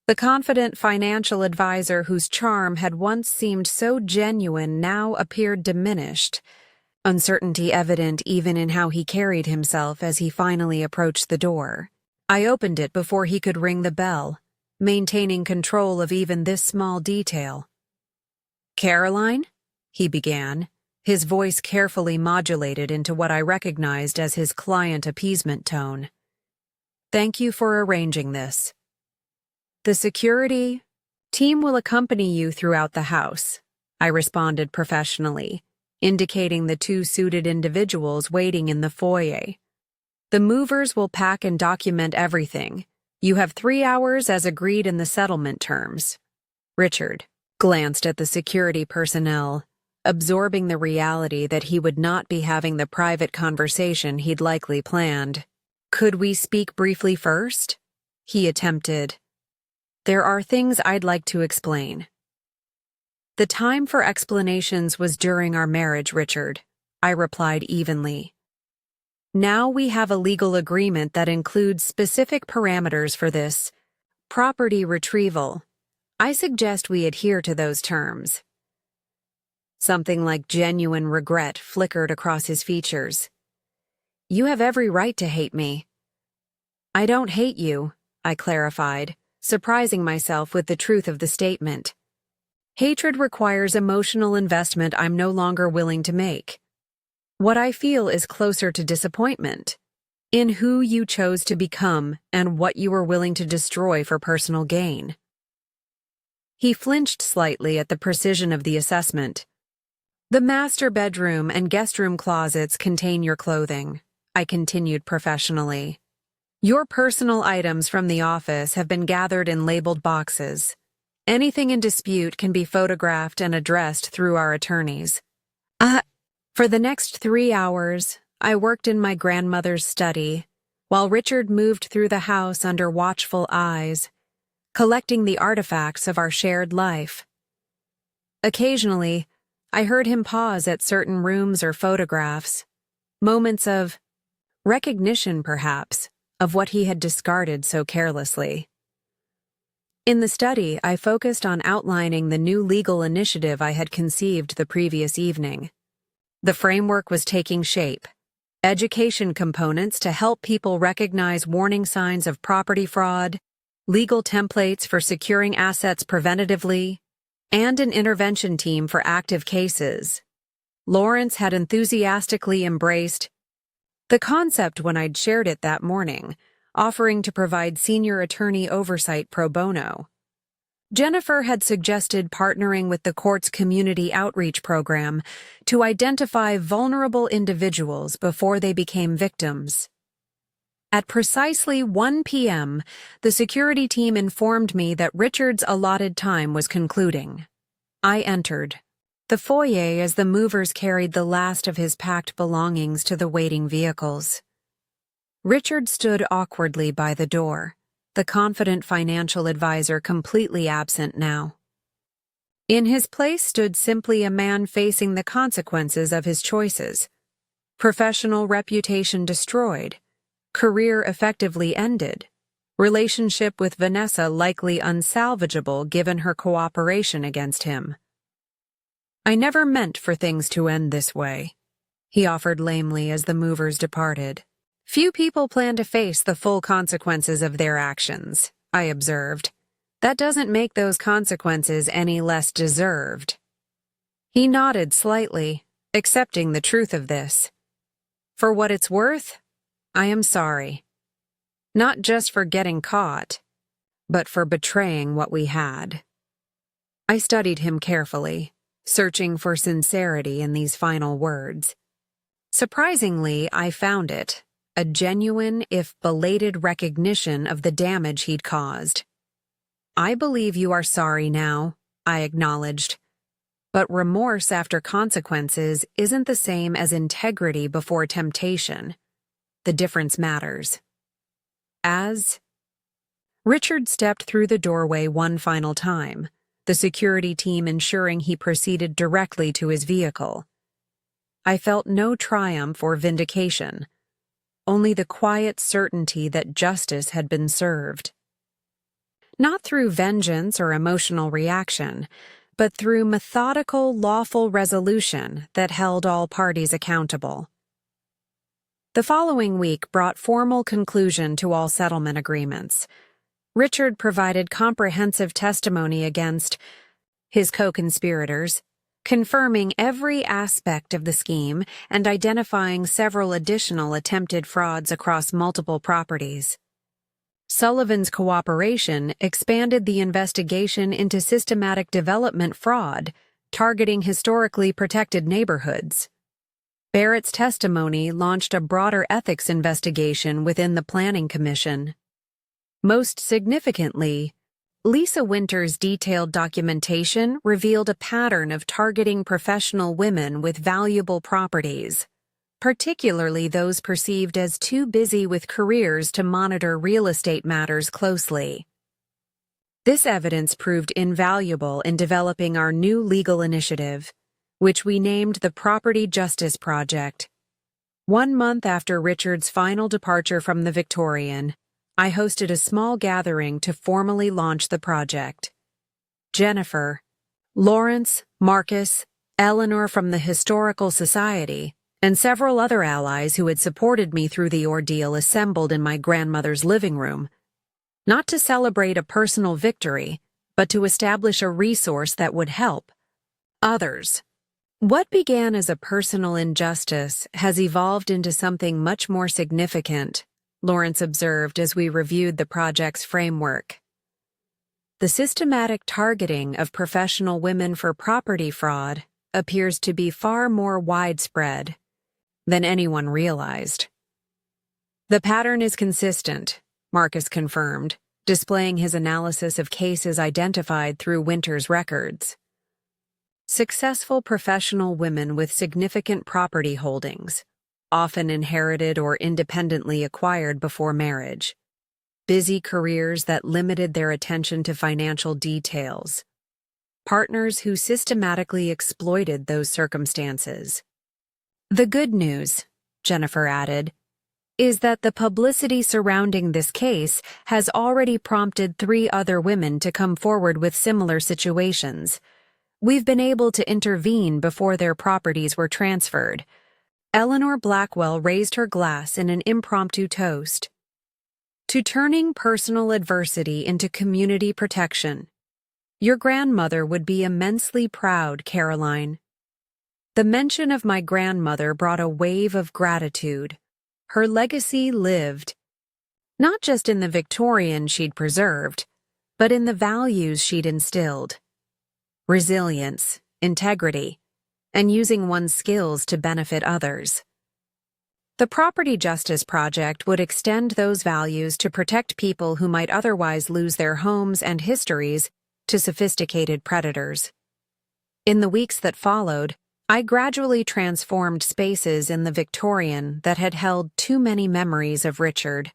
The confident financial advisor whose charm had once seemed so genuine now appeared diminished, uncertainty evident even in how he carried himself as he finally approached the door. I opened it before he could ring the bell, maintaining control of even this small detail. "Caroline?" he began, his voice carefully modulated into what I recognized as his client appeasement tone. "Thank you for arranging this. The security team will accompany you throughout the house," I responded professionally, indicating the two suited individuals waiting in the foyer. "The movers will pack and document everything. You have 3 hours as agreed in the settlement terms." Richard glanced at the security personnel, absorbing the reality that he would not be having the private conversation he'd likely planned. "Could we speak briefly first?" he attempted. "There are things I'd like to explain." "The time for explanations was during our marriage, Richard," I replied evenly. "Now we have a legal agreement that includes specific parameters for this property retrieval. I suggest we adhere to those terms." Something like genuine regret flickered across his features. "You have every right to hate me." "I don't hate you," I clarified, surprising myself with the truth of the statement. "Hatred requires emotional investment I'm no longer willing to make. What I feel is closer to disappointment, in who you chose to become and what you were willing to destroy for personal gain." He flinched slightly at the precision of the assessment. "The master bedroom and guest room closets contain your clothing," I continued professionally. "Your personal items from the office have been gathered in labeled boxes. Anything in dispute can be photographed and addressed through our attorneys." For the next 3 hours, I worked in my grandmother's study, while Richard moved through the house under watchful eyes, collecting the artifacts of our shared life. Occasionally, I heard him pause at certain rooms or photographs, moments of recognition, perhaps, of what he had discarded so carelessly. In the study, I focused on outlining the new legal initiative I had conceived the previous evening. The framework was taking shape. Education components to help people recognize warning signs of property fraud, legal templates for securing assets preventatively, and an intervention team for active cases. Lawrence had enthusiastically embraced the concept when I'd shared it that morning, offering to provide senior attorney oversight pro bono. Jennifer had suggested partnering with the court's community outreach program to identify vulnerable individuals before they became victims. At precisely 1 p.m., the security team informed me that Richard's allotted time was concluding. I entered the foyer as the movers carried the last of his packed belongings to the waiting vehicles. Richard stood awkwardly by the door, the confident financial advisor completely absent now. In his place stood simply a man facing the consequences of his choices. Professional reputation destroyed, career effectively ended, relationship with Vanessa likely unsalvageable given her cooperation against him. "I never meant for things to end this way," he offered lamely as the movers departed. "Few people plan to face the full consequences of their actions," I observed. "That doesn't make those consequences any less deserved." He nodded slightly, accepting the truth of this. "For what it's worth, I am sorry. Not just for getting caught, but for betraying what we had." I studied him carefully, searching for sincerity in these final words. Surprisingly, I found it. A genuine, if belated, recognition of the damage he'd caused. "I believe you are sorry now," I acknowledged. But remorse after consequences isn't the same as integrity before temptation. The difference matters. As Richard stepped through the doorway one final time, the security team ensuring he proceeded directly to his vehicle. I felt no triumph or vindication, only the quiet certainty that justice had been served. Not through vengeance or emotional reaction, but through methodical, lawful resolution that held all parties accountable. The following week brought formal conclusion to all settlement agreements. Richard provided comprehensive testimony against his co-conspirators, confirming every aspect of the scheme and identifying several additional attempted frauds across multiple properties. Sullivan's cooperation expanded the investigation into systematic development fraud, targeting historically protected neighborhoods. Barrett's testimony launched a broader ethics investigation within the Planning Commission. Most significantly, Lisa Winter's detailed documentation revealed a pattern of targeting professional women with valuable properties, particularly those perceived as too busy with careers to monitor real estate matters closely. This evidence proved invaluable in developing our new legal initiative, which we named the Property Justice Project. 1 month after Richard's final departure from the Victorian, I hosted a small gathering to formally launch the project. Jennifer, Lawrence, Marcus, Eleanor from the Historical Society, and several other allies who had supported me through the ordeal assembled in my grandmother's living room, not to celebrate a personal victory, but to establish a resource that would help others. What began as a personal injustice has evolved into something much more significant, Lawrence observed as we reviewed the project's framework. The systematic targeting of professional women for property fraud appears to be far more widespread than anyone realized. The pattern is consistent, Marcus confirmed, displaying his analysis of cases identified through Winter's records. Successful professional women with significant property holdings, often inherited or independently acquired before marriage. Busy careers that limited their attention to financial details. Partners who systematically exploited those circumstances. The good news, Jennifer added, is that the publicity surrounding this case has already prompted 3 other women to come forward with similar situations. We've been able to intervene before their properties were transferred. Eleanor Blackwell raised her glass in an impromptu toast. To turning personal adversity into community protection. Your grandmother would be immensely proud, Caroline. The mention of my grandmother brought a wave of gratitude. Her legacy lived, not just in the Victorian she'd preserved, but in the values she'd instilled. Resilience, integrity, and using one's skills to benefit others. The Property Justice Project would extend those values to protect people who might otherwise lose their homes and histories to sophisticated predators. In the weeks that followed, I gradually transformed spaces in the Victorian that had held too many memories of Richard.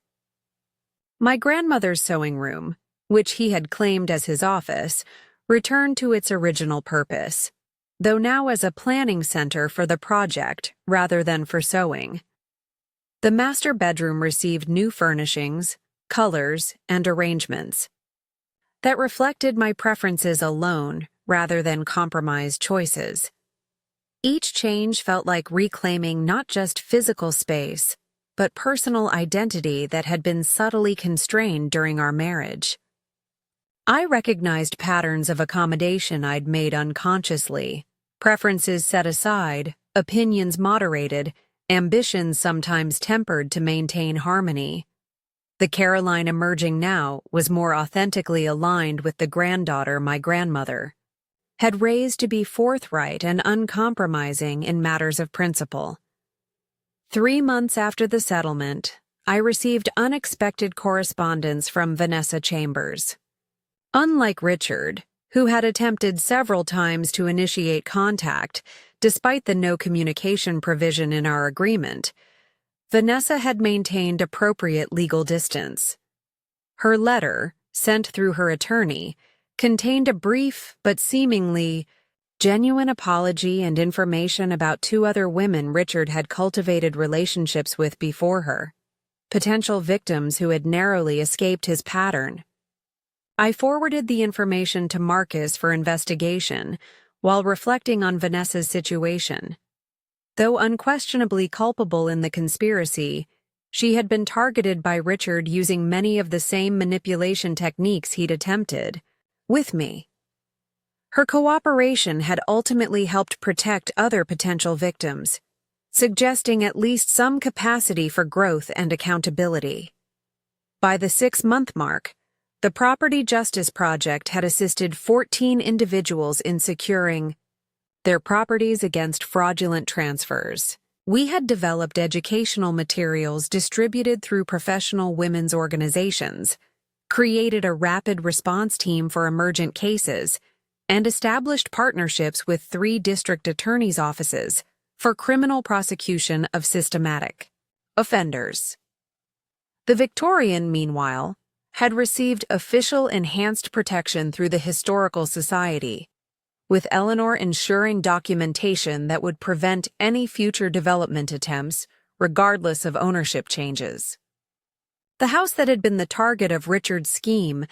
My grandmother's sewing room, which he had claimed as his office, returned to its original purpose, though now as a planning center for the project rather than for sewing. The master bedroom received new furnishings, colors, and arrangements that reflected my preferences alone rather than compromised choices. Each change felt like reclaiming not just physical space, but personal identity that had been subtly constrained during our marriage. I recognized patterns of accommodation I'd made unconsciously, preferences set aside, opinions moderated, ambitions sometimes tempered to maintain harmony. The Caroline emerging now was more authentically aligned with the granddaughter my grandmother had raised to be forthright and uncompromising in matters of principle. 3 months after the settlement, I received unexpected correspondence from Vanessa Chambers. Unlike Richard, who had attempted several times to initiate contact, despite the no communication provision in our agreement. Vanessa had maintained appropriate legal distance. Her letter, sent through her attorney, contained a brief but seemingly genuine apology and information about two other women Richard had cultivated relationships with before her, potential victims who had narrowly escaped his pattern. I forwarded the information to Marcus for investigation while reflecting on Vanessa's situation. Though unquestionably culpable in the conspiracy, she had been targeted by Richard using many of the same manipulation techniques he'd attempted with me. Her cooperation had ultimately helped protect other potential victims, suggesting at least some capacity for growth and accountability. By the 6-month mark, the Property Justice Project had assisted 14 individuals in securing their properties against fraudulent transfers. We had developed educational materials distributed through professional women's organizations, created a rapid response team for emergent cases, and established partnerships with 3 district attorneys' offices for criminal prosecution of systematic offenders. The Victorian, meanwhile, had received official enhanced protection through the Historical Society, with Eleanor ensuring documentation that would prevent any future development attempts, regardless of ownership changes. The house that had been the target of Richard's scheme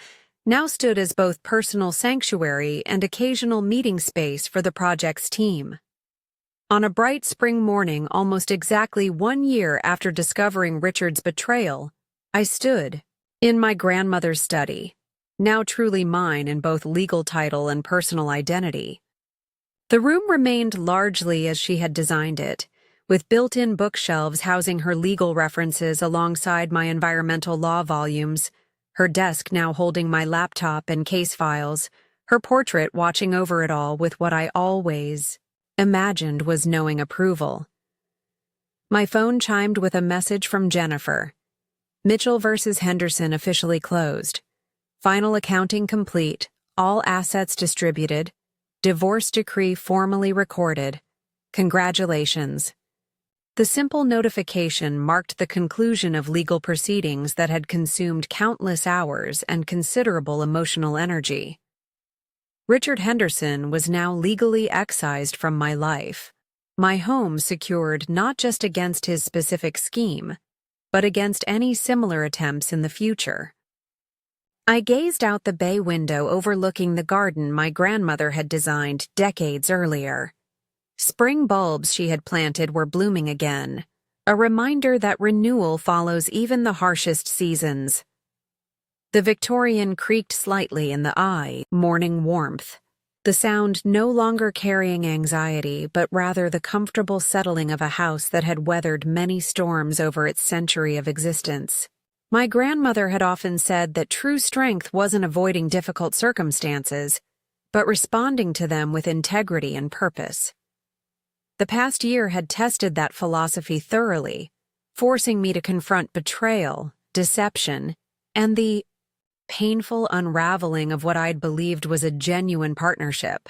now stood as both personal sanctuary and occasional meeting space for the project's team. On a bright spring morning almost exactly 1 year after discovering Richard's betrayal, I stood in my grandmother's study, now truly mine in both legal title and personal identity. The room remained largely as she had designed it, with built-in bookshelves housing her legal references alongside my environmental law volumes, her desk now holding my laptop and case files, her portrait watching over it all with what I always imagined was knowing approval. My phone chimed with a message from Jennifer. Mitchell versus Henderson officially closed. Final accounting complete, all assets distributed, divorce decree formally recorded. Congratulations. The simple notification marked the conclusion of legal proceedings that had consumed countless hours and considerable emotional energy. Richard Henderson was now legally excised from my life, my home secured not just against his specific scheme, but against any similar attempts in the future. I gazed out the bay window overlooking the garden my grandmother had designed decades earlier. Spring bulbs she had planted were blooming again, a reminder that renewal follows even the harshest seasons. The Victorian creaked slightly in the morning warmth, the sound no longer carrying anxiety but rather the comfortable settling of a house that had weathered many storms over its century of existence. My grandmother had often said that true strength wasn't avoiding difficult circumstances, but responding to them with integrity and purpose. The past year had tested that philosophy thoroughly, forcing me to confront betrayal, deception, and the painful unraveling of what I'd believed was a genuine partnership.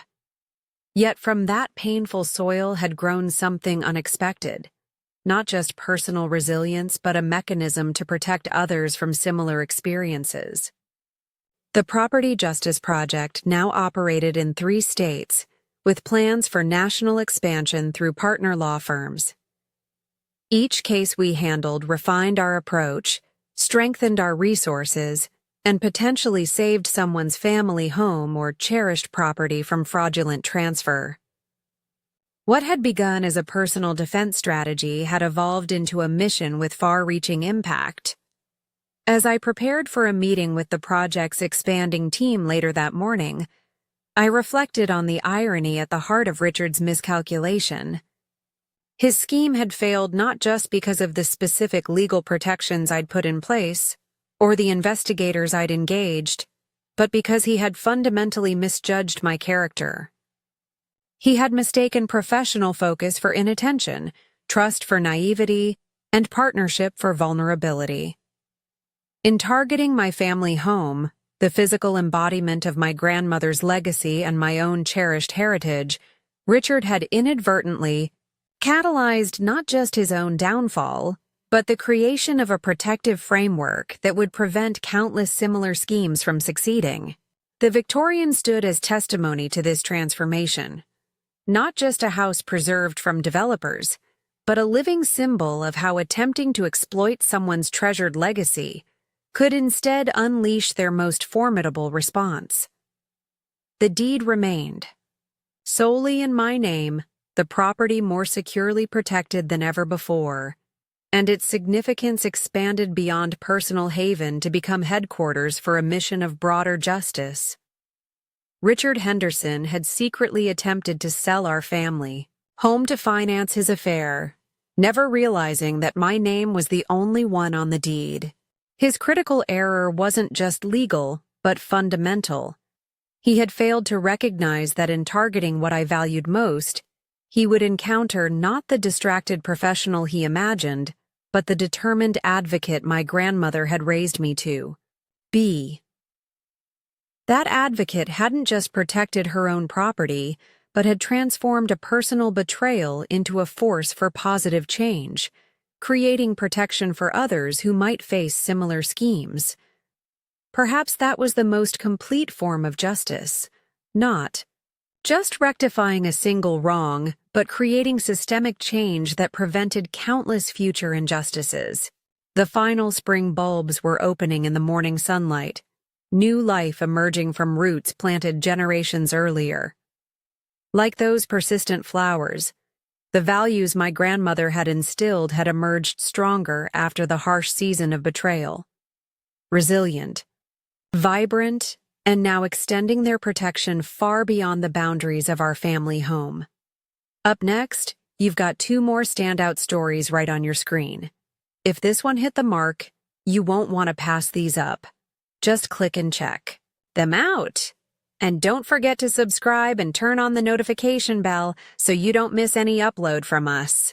Yet from that painful soil had grown something unexpected, not just personal resilience but a mechanism to protect others from similar experiences. The Property Justice Project now operated in 3 states, with plans for national expansion through partner law firms. Each case we handled refined our approach, strengthened our resources, and potentially saved someone's family home or cherished property from fraudulent transfer. What had begun as a personal defense strategy had evolved into a mission with far-reaching impact. As I prepared for a meeting with the project's expanding team later that morning, I reflected on the irony at the heart of Richard's miscalculation. His scheme had failed not just because of the specific legal protections I'd put in place, or the investigators I'd engaged, but because he had fundamentally misjudged my character. He had mistaken professional focus for inattention, trust for naivety, and partnership for vulnerability. In targeting my family home, The physical embodiment of my grandmother's legacy and my own cherished heritage, Richard had inadvertently catalyzed not just his own downfall, but the creation of a protective framework that would prevent countless similar schemes from succeeding. The Victorian stood as testimony to this transformation. Not just a house preserved from developers, but a living symbol of how attempting to exploit someone's treasured legacy could instead unleash their most formidable response. The deed remained. Solely in my name, the property more securely protected than ever before, and its significance expanded beyond personal haven to become headquarters for a mission of broader justice. Richard Henderson had secretly attempted to sell our family home to finance his affair, never realizing that my name was the only one on the deed. His critical error wasn't just legal, but fundamental. He had failed to recognize that in targeting what I valued most, he would encounter not the distracted professional he imagined, but the determined advocate my grandmother had raised me to be. That advocate hadn't just protected her own property, but had transformed a personal betrayal into a force for positive change, creating protection for others who might face similar schemes. Perhaps that was the most complete form of justice, not just rectifying a single wrong, but creating systemic change that prevented countless future injustices. The final spring bulbs were opening in the morning sunlight, new life emerging from roots planted generations earlier. Like those persistent flowers, the values my grandmother had instilled had emerged stronger after the harsh season of betrayal. Resilient, vibrant, and now extending their protection far beyond the boundaries of our family home. Up next, you've got 2 more standout stories right on your screen. If this one hit the mark, you won't want to pass these up. Just click and check them out. And don't forget to subscribe and turn on the notification bell so you don't miss any upload from us.